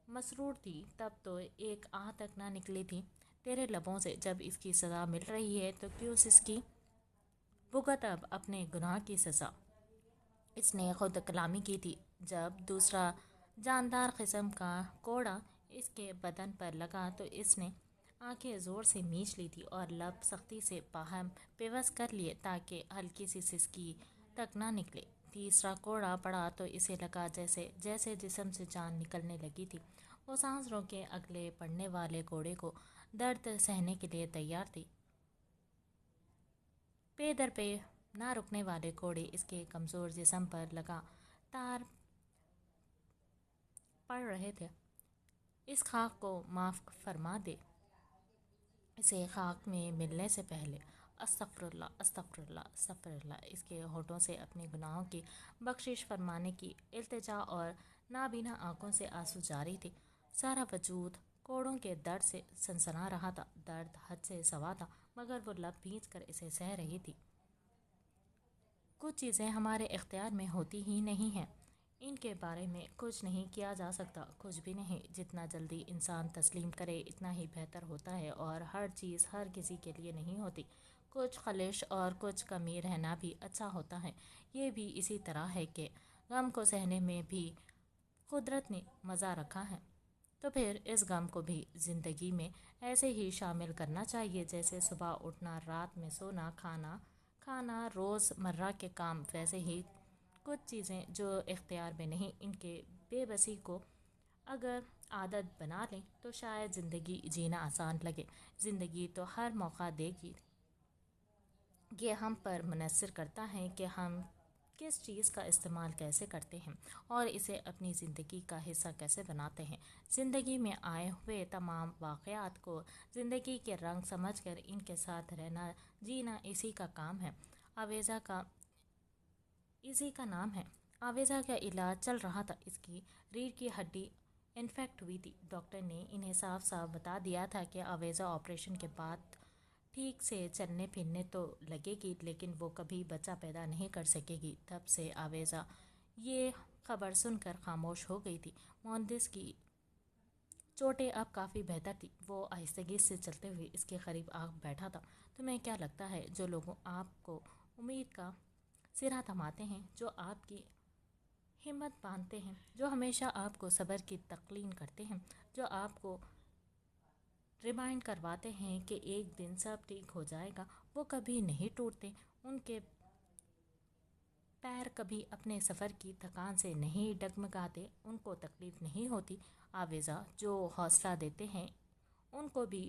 مسرور تھی تب تو ایک آہ تک نہ نکلی تھی تیرے لبوں سے۔ جب اس کی سزا مل رہی ہے تو کیوں سسکی؟ بھگت اب اپنے گناہ کی سزا۔ اس نے خود کلامی کی تھی۔ جب دوسرا جاندار قسم کا کوڑا اس کے بدن پر لگا تو اس نے آنکھیں زور سے میچ لی تھی اور لب سختی سے باہم پیوست کر لیے تاکہ ہلکی سی سسکی تک نہ نکلے۔ تیسرا کوڑا پڑا تو اسے لگا جیسے جسم سے جان نکلنے لگی تھی۔ وہ سانس روکے اگلے پڑنے والے کوڑے کو درد سہنے کے لیے تیار تھی۔ پے در پے نہ رکنے والے کوڑے اس کے کمزور جسم پر لگا تار پڑ رہے تھے۔ اس خاک کو معاف فرما دے، اسے خاک میں ملنے سے پہلے۔ استغفر اللہ استغفر اللہ استغفر اللہ۔ اس کے ہونٹوں سے اپنے گناہوں کی بخشش فرمانے کی التجا اور نابینا آنکھوں سے آنسو جاری تھے۔ سارا وجود کوڑوں کے درد سے سنسنا رہا تھا۔ درد حد سے سوا تھا مگر وہ لب بھینچ کر اسے سہ رہی تھی۔ کچھ چیزیں ہمارے اختیار میں ہوتی ہی نہیں ہیں، ان کے بارے میں کچھ نہیں کیا جا سکتا، کچھ بھی نہیں۔ جتنا جلدی انسان تسلیم کرے اتنا ہی بہتر ہوتا ہے، اور ہر چیز ہر کسی کے لیے نہیں ہوتی۔ کچھ خلش اور کچھ کمی رہنا بھی اچھا ہوتا ہے۔ یہ بھی اسی طرح ہے کہ غم کو سہنے میں بھی قدرت نے مزہ رکھا ہے، تو پھر اس غم کو بھی زندگی میں ایسے ہی شامل کرنا چاہیے جیسے صبح اٹھنا، رات میں سونا، کھانا روز مرہ کے کام۔ ویسے ہی کچھ چیزیں جو اختیار میں نہیں، ان کے بے بسی کو اگر عادت بنا لیں تو شاید زندگی جینا آسان لگے۔ زندگی تو ہر موقع دے گی، یہ ہم پر منحصر کرتا ہے کہ ہم کس چیز کا استعمال کیسے کرتے ہیں اور اسے اپنی زندگی کا حصہ کیسے بناتے ہیں۔ زندگی میں آئے ہوئے تمام واقعات کو زندگی کے رنگ سمجھ کر ان کے ساتھ رہنا، جینا اسی کا کام ہے۔ آویزہ کا اسی کا نام ہے۔ آویزہ کا علاج چل رہا تھا، اس کی ریڑھ کی ہڈی انفیکٹ ہوئی تھی۔ ڈاکٹر نے انہیں صاف صاف بتا دیا تھا کہ آویزہ آپریشن کے بعد ٹھیک سے چلنے پھرنے تو لگے گی لیکن وہ کبھی بچہ پیدا نہیں کر سکے گی۔ تب سے آویزہ یہ خبر سن کر خاموش ہو گئی تھی۔ مہندس کی چوٹیں اب کافی بہتر تھی۔ وہ آہستگی سے چلتے ہوئے اس کے قریب آ بیٹھا تھا۔ تمہیں کیا لگتا ہے جو لوگ آپ کو امید کا سرا تھماتے ہیں، جو آپ کی ہمت باندھتے ہیں، جو ہمیشہ آپ کو صبر کی تلقین کرتے ہیں، جو آپ کو ریمائنڈ کرواتے ہیں کہ ایک دن سب ٹھیک ہو جائے گا، وہ کبھی نہیں ٹوٹتے، ان کے پیر کبھی اپنے سفر کی تھکان سے نہیں ڈگمگاتے، ان کو تکلیف نہیں ہوتی۔ آویزہ جو حوصلہ دیتے ہیں ان کو بھی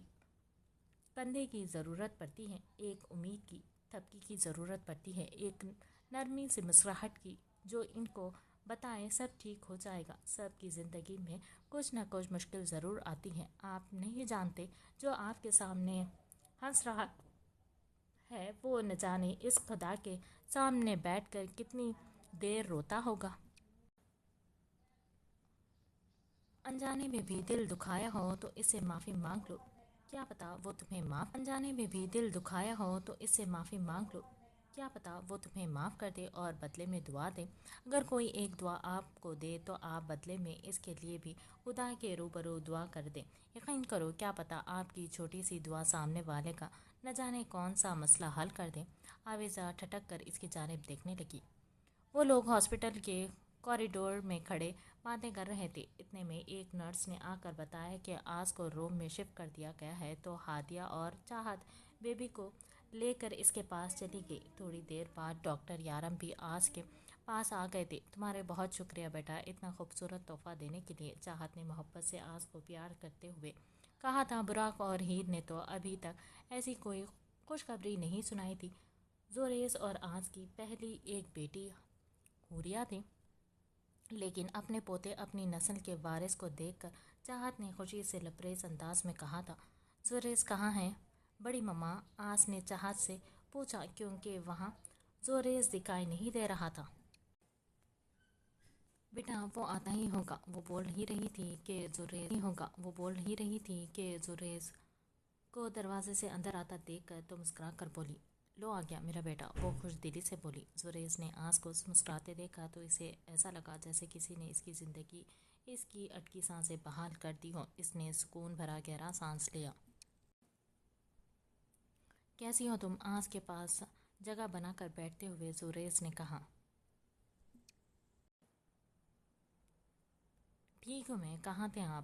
کندھے کی ضرورت پڑتی ہے، ایک امید کی تھپکی کی ضرورت پڑتی ہے، ایک نرمی سے مسکراہٹ کی جو ان کو بتائے سب ٹھیک ہو جائے گا۔ سب کی زندگی میں کچھ نہ کچھ مشکل ضرور آتی ہے۔ آپ نہیں جانتے جو آپ کے سامنے ہنس رہا ہے وہ نہ جانے اس خدا کے سامنے بیٹھ کر کتنی دیر روتا ہوگا۔ انجانے میں بھی دل دکھایا ہو تو اس سے معافی مانگ لو، کیا پتا وہ تمہیں معاف انجانے میں بھی دل دکھایا ہو تو اس سے معافی مانگ لو، کیا پتا وہ تمہیں معاف کر دے اور بدلے میں دعا دے۔ اگر کوئی ایک دعا آپ کو دے تو آپ بدلے میں اس کے لیے بھی خدا کے روبرو دعا کر دیں۔ یقین کرو کیا پتا آپ کی چھوٹی سی دعا سامنے والے کا نہ جانے کون سا مسئلہ حل کر دے۔ آویزہ ٹھٹک کر اس کی جانب دیکھنے لگی۔ وہ لوگ ہاسپٹل کے کوریڈور میں کھڑے باتیں کر رہے تھے۔ اتنے میں ایک نرس نے آ کر بتایا کہ آس کو روم میں شفٹ کر دیا گیا ہے، تو ہادیہ اور چاہت بیبی کو لے کر اس کے پاس چلی گئی۔ تھوڑی دیر بعد ڈاکٹر یارم بھی آس کے پاس آ گئے تھے۔ تمہارے بہت شکریہ بیٹا، اتنا خوبصورت تحفہ دینے کے لیے، چاہت نے محبت سے آس کو پیار کرتے ہوئے کہا تھا۔ براق اور ہیر نے تو ابھی تک ایسی کوئی خوشخبری نہیں سنائی تھی۔ زوریز اور آس کی پہلی ایک بیٹی حوریہ تھی، لیکن اپنے پوتے اپنی نسل کے وارث کو دیکھ کر چاہت نے خوشی سے لبریز انداز میں کہا تھا۔ زوریز کہاں ہیں بڑی مما؟ آس نے چاہت سے پوچھا، کیونکہ وہاں زوریز دکھائی نہیں دے رہا تھا۔ بیٹا وہ آتا ہی ہوگا، وہ بول ہی رہی تھی کہ زوریز کو دروازے سے اندر آتا دیکھ کر تو مسکرا کر بولی، لو آ گیا میرا بیٹا، وہ خوش دلی سے بولی۔ زوریز نے آس کو مسکراتے دیکھا تو اسے ایسا لگا جیسے کسی نے اس کی زندگی، اس کی اٹکی سانسیں بحال کر دی ہوں۔ اس نے سکون بھرا گہرا سانس لیا۔ کیسی ہو تم؟ آس کے پاس جگہ بنا کر بیٹھتے ہوئے زوریز نے کہا۔ ٹھیک ہوں میں، کہاں تھے آپ؟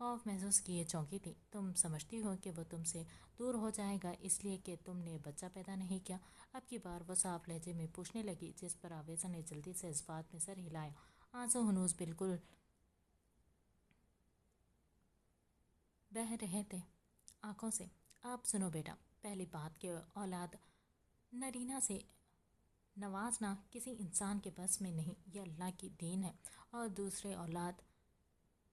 خوف محسوس کیے چونکی تھی۔ تم سمجھتی ہو کہ وہ تم سے دور ہو جائے گا اس لیے کہ تم نے بچہ پیدا نہیں کیا؟ اب کی بار وہ صاف لہجے میں پوچھنے لگی، جس پر آویزا نے جلدی سے اس بات میں سر ہلایا۔ آنسو ہنوز بالکل بہہ رہے تھے آنکھوں سے۔ اب سنو بیٹا، پہلی بات کہ اولاد نرینہ سے نوازنا کسی انسان کے بس میں نہیں، یہ اللہ کی دین ہے، اور دوسرے اولاد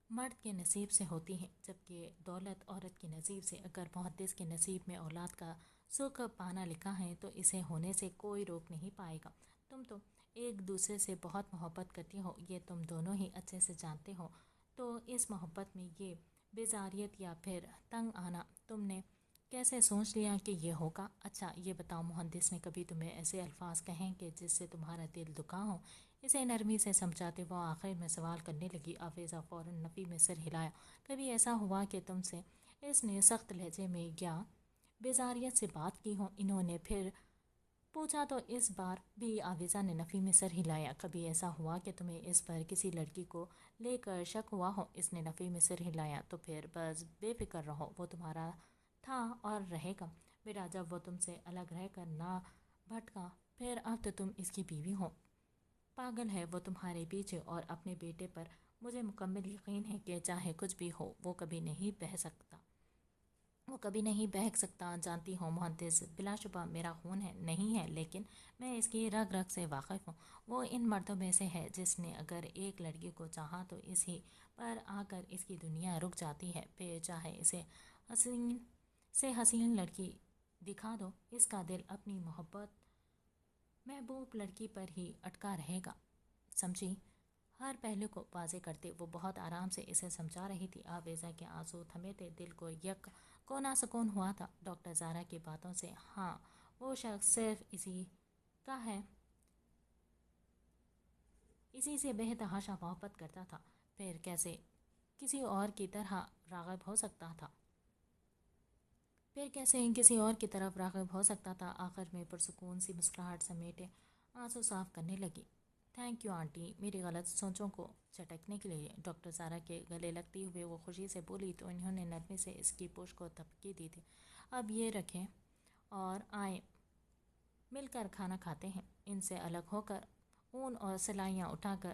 مرد کے نصیب سے ہوتی ہیں، جبکہ دولت عورت کے نصیب سے۔ اگر محدث کے نصیب میں اولاد کا سکھ پانا لکھا ہے تو اسے ہونے سے کوئی روک نہیں پائے گا۔ تم تو ایک دوسرے سے بہت محبت کرتی ہو، یہ تم دونوں ہی اچھے سے جانتے ہو، تو اس محبت میں یہ بیزاریت یا پھر تنگ آنا تم نے کیسے سوچ لیا کہ یہ ہوگا؟ اچھا یہ بتاؤ، مہندس نے کبھی تمہیں ایسے الفاظ کہیں کہ جس سے تمہارا دل دکھا ہو؟ اسے نرمی سے سمجھاتے وہ آخر میں سوال کرنے لگی۔ آویزا فوراً نفی میں سر ہلایا۔ کبھی ایسا ہوا کہ تم سے اس نے سخت لہجے میں یا بیزاریت سے بات کی ہو؟ انہوں نے پھر پوچھا تو اس بار بھی آویزا نے نفی میں سر ہلایا۔ کبھی ایسا ہوا کہ تمہیں اس پر کسی لڑکی کو لے کر شک ہوا ہو؟ اس نے نفی میں سر ہلایا۔ تو پھر بس بے فکر رہو، وہ تمہارا تھا اور رہے گا بیٹا۔ جب وہ تم سے الگ رہ کر نہ بھٹکا پھر اب تو تم اس کی بیوی ہو۔ پاگل ہے وہ تمہارے پیچھے، اور اپنے بیٹے پر مجھے مکمل یقین ہے کہ چاہے کچھ بھی ہو وہ کبھی نہیں بہک سکتا۔ جانتی ہوں مہندس، بلا شبہ میرا خون ہے نہیں ہے، لیکن میں اس کی رگ رگ سے واقف ہوں۔ وہ ان مردوں میں سے ہے جس نے اگر ایک لڑکی کو چاہا تو اسی پر آ کر اس کی دنیا رک جاتی ہے، پھر چاہے اسے حسین سے حسین لڑکی دکھا دو، اس کا دل اپنی محبوب لڑکی پر ہی اٹکا رہے گا، سمجھی؟ ہر پہلو کو واضح کرتے وہ بہت آرام سے اسے سمجھا رہی تھی۔ آویزا کے آنسو تھمے تھے، دل کو یک کونا سکون ہوا تھا ڈاکٹر زارا کی باتوں سے۔ ہاں وہ شخص صرف اسی کا ہے، اسی سے بے تحاشا محبت کرتا تھا، پھر کیسے کسی اور کی طرف راغب ہو سکتا تھا؟ آخر میں پرسکون سی مسکراہٹ سمیٹے آنسو صاف کرنے لگی۔ تھینک یو آنٹی، میری غلط سوچوں کو جھٹکنے کے لیے۔ ڈاکٹر زارا کے گلے لگتے ہوئے وہ خوشی سے بولی تو انہوں نے نرمی سے اس کی پوچھ کو تھپکی دی تھی۔ اب یہ رکھیں اور آئیں مل کر کھانا کھاتے ہیں۔ ان سے الگ ہو کر اون اور سلائیاں اٹھا کر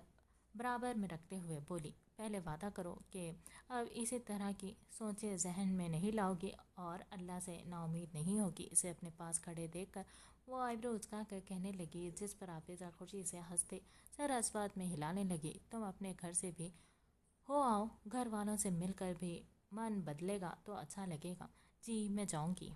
برابر میں رکھتے ہوئے بولی، پہلے وعدہ کرو کہ اب اسی طرح کی سوچیں ذہن میں نہیں لاؤ گی اور اللہ سے نا امید نہیں ہوگی۔ اسے اپنے پاس کھڑے دیکھ کر وہ آئیبرو اچکا کر کہنے لگی، جس پر آویزا خوشی سے ہنستے سر اس بات میں ہلانے لگی، تم اپنے گھر سے بھی ہو آؤ، گھر والوں سے مل کر بھی من بدلے گا تو اچھا لگے گا۔ جی میں جاؤں گی۔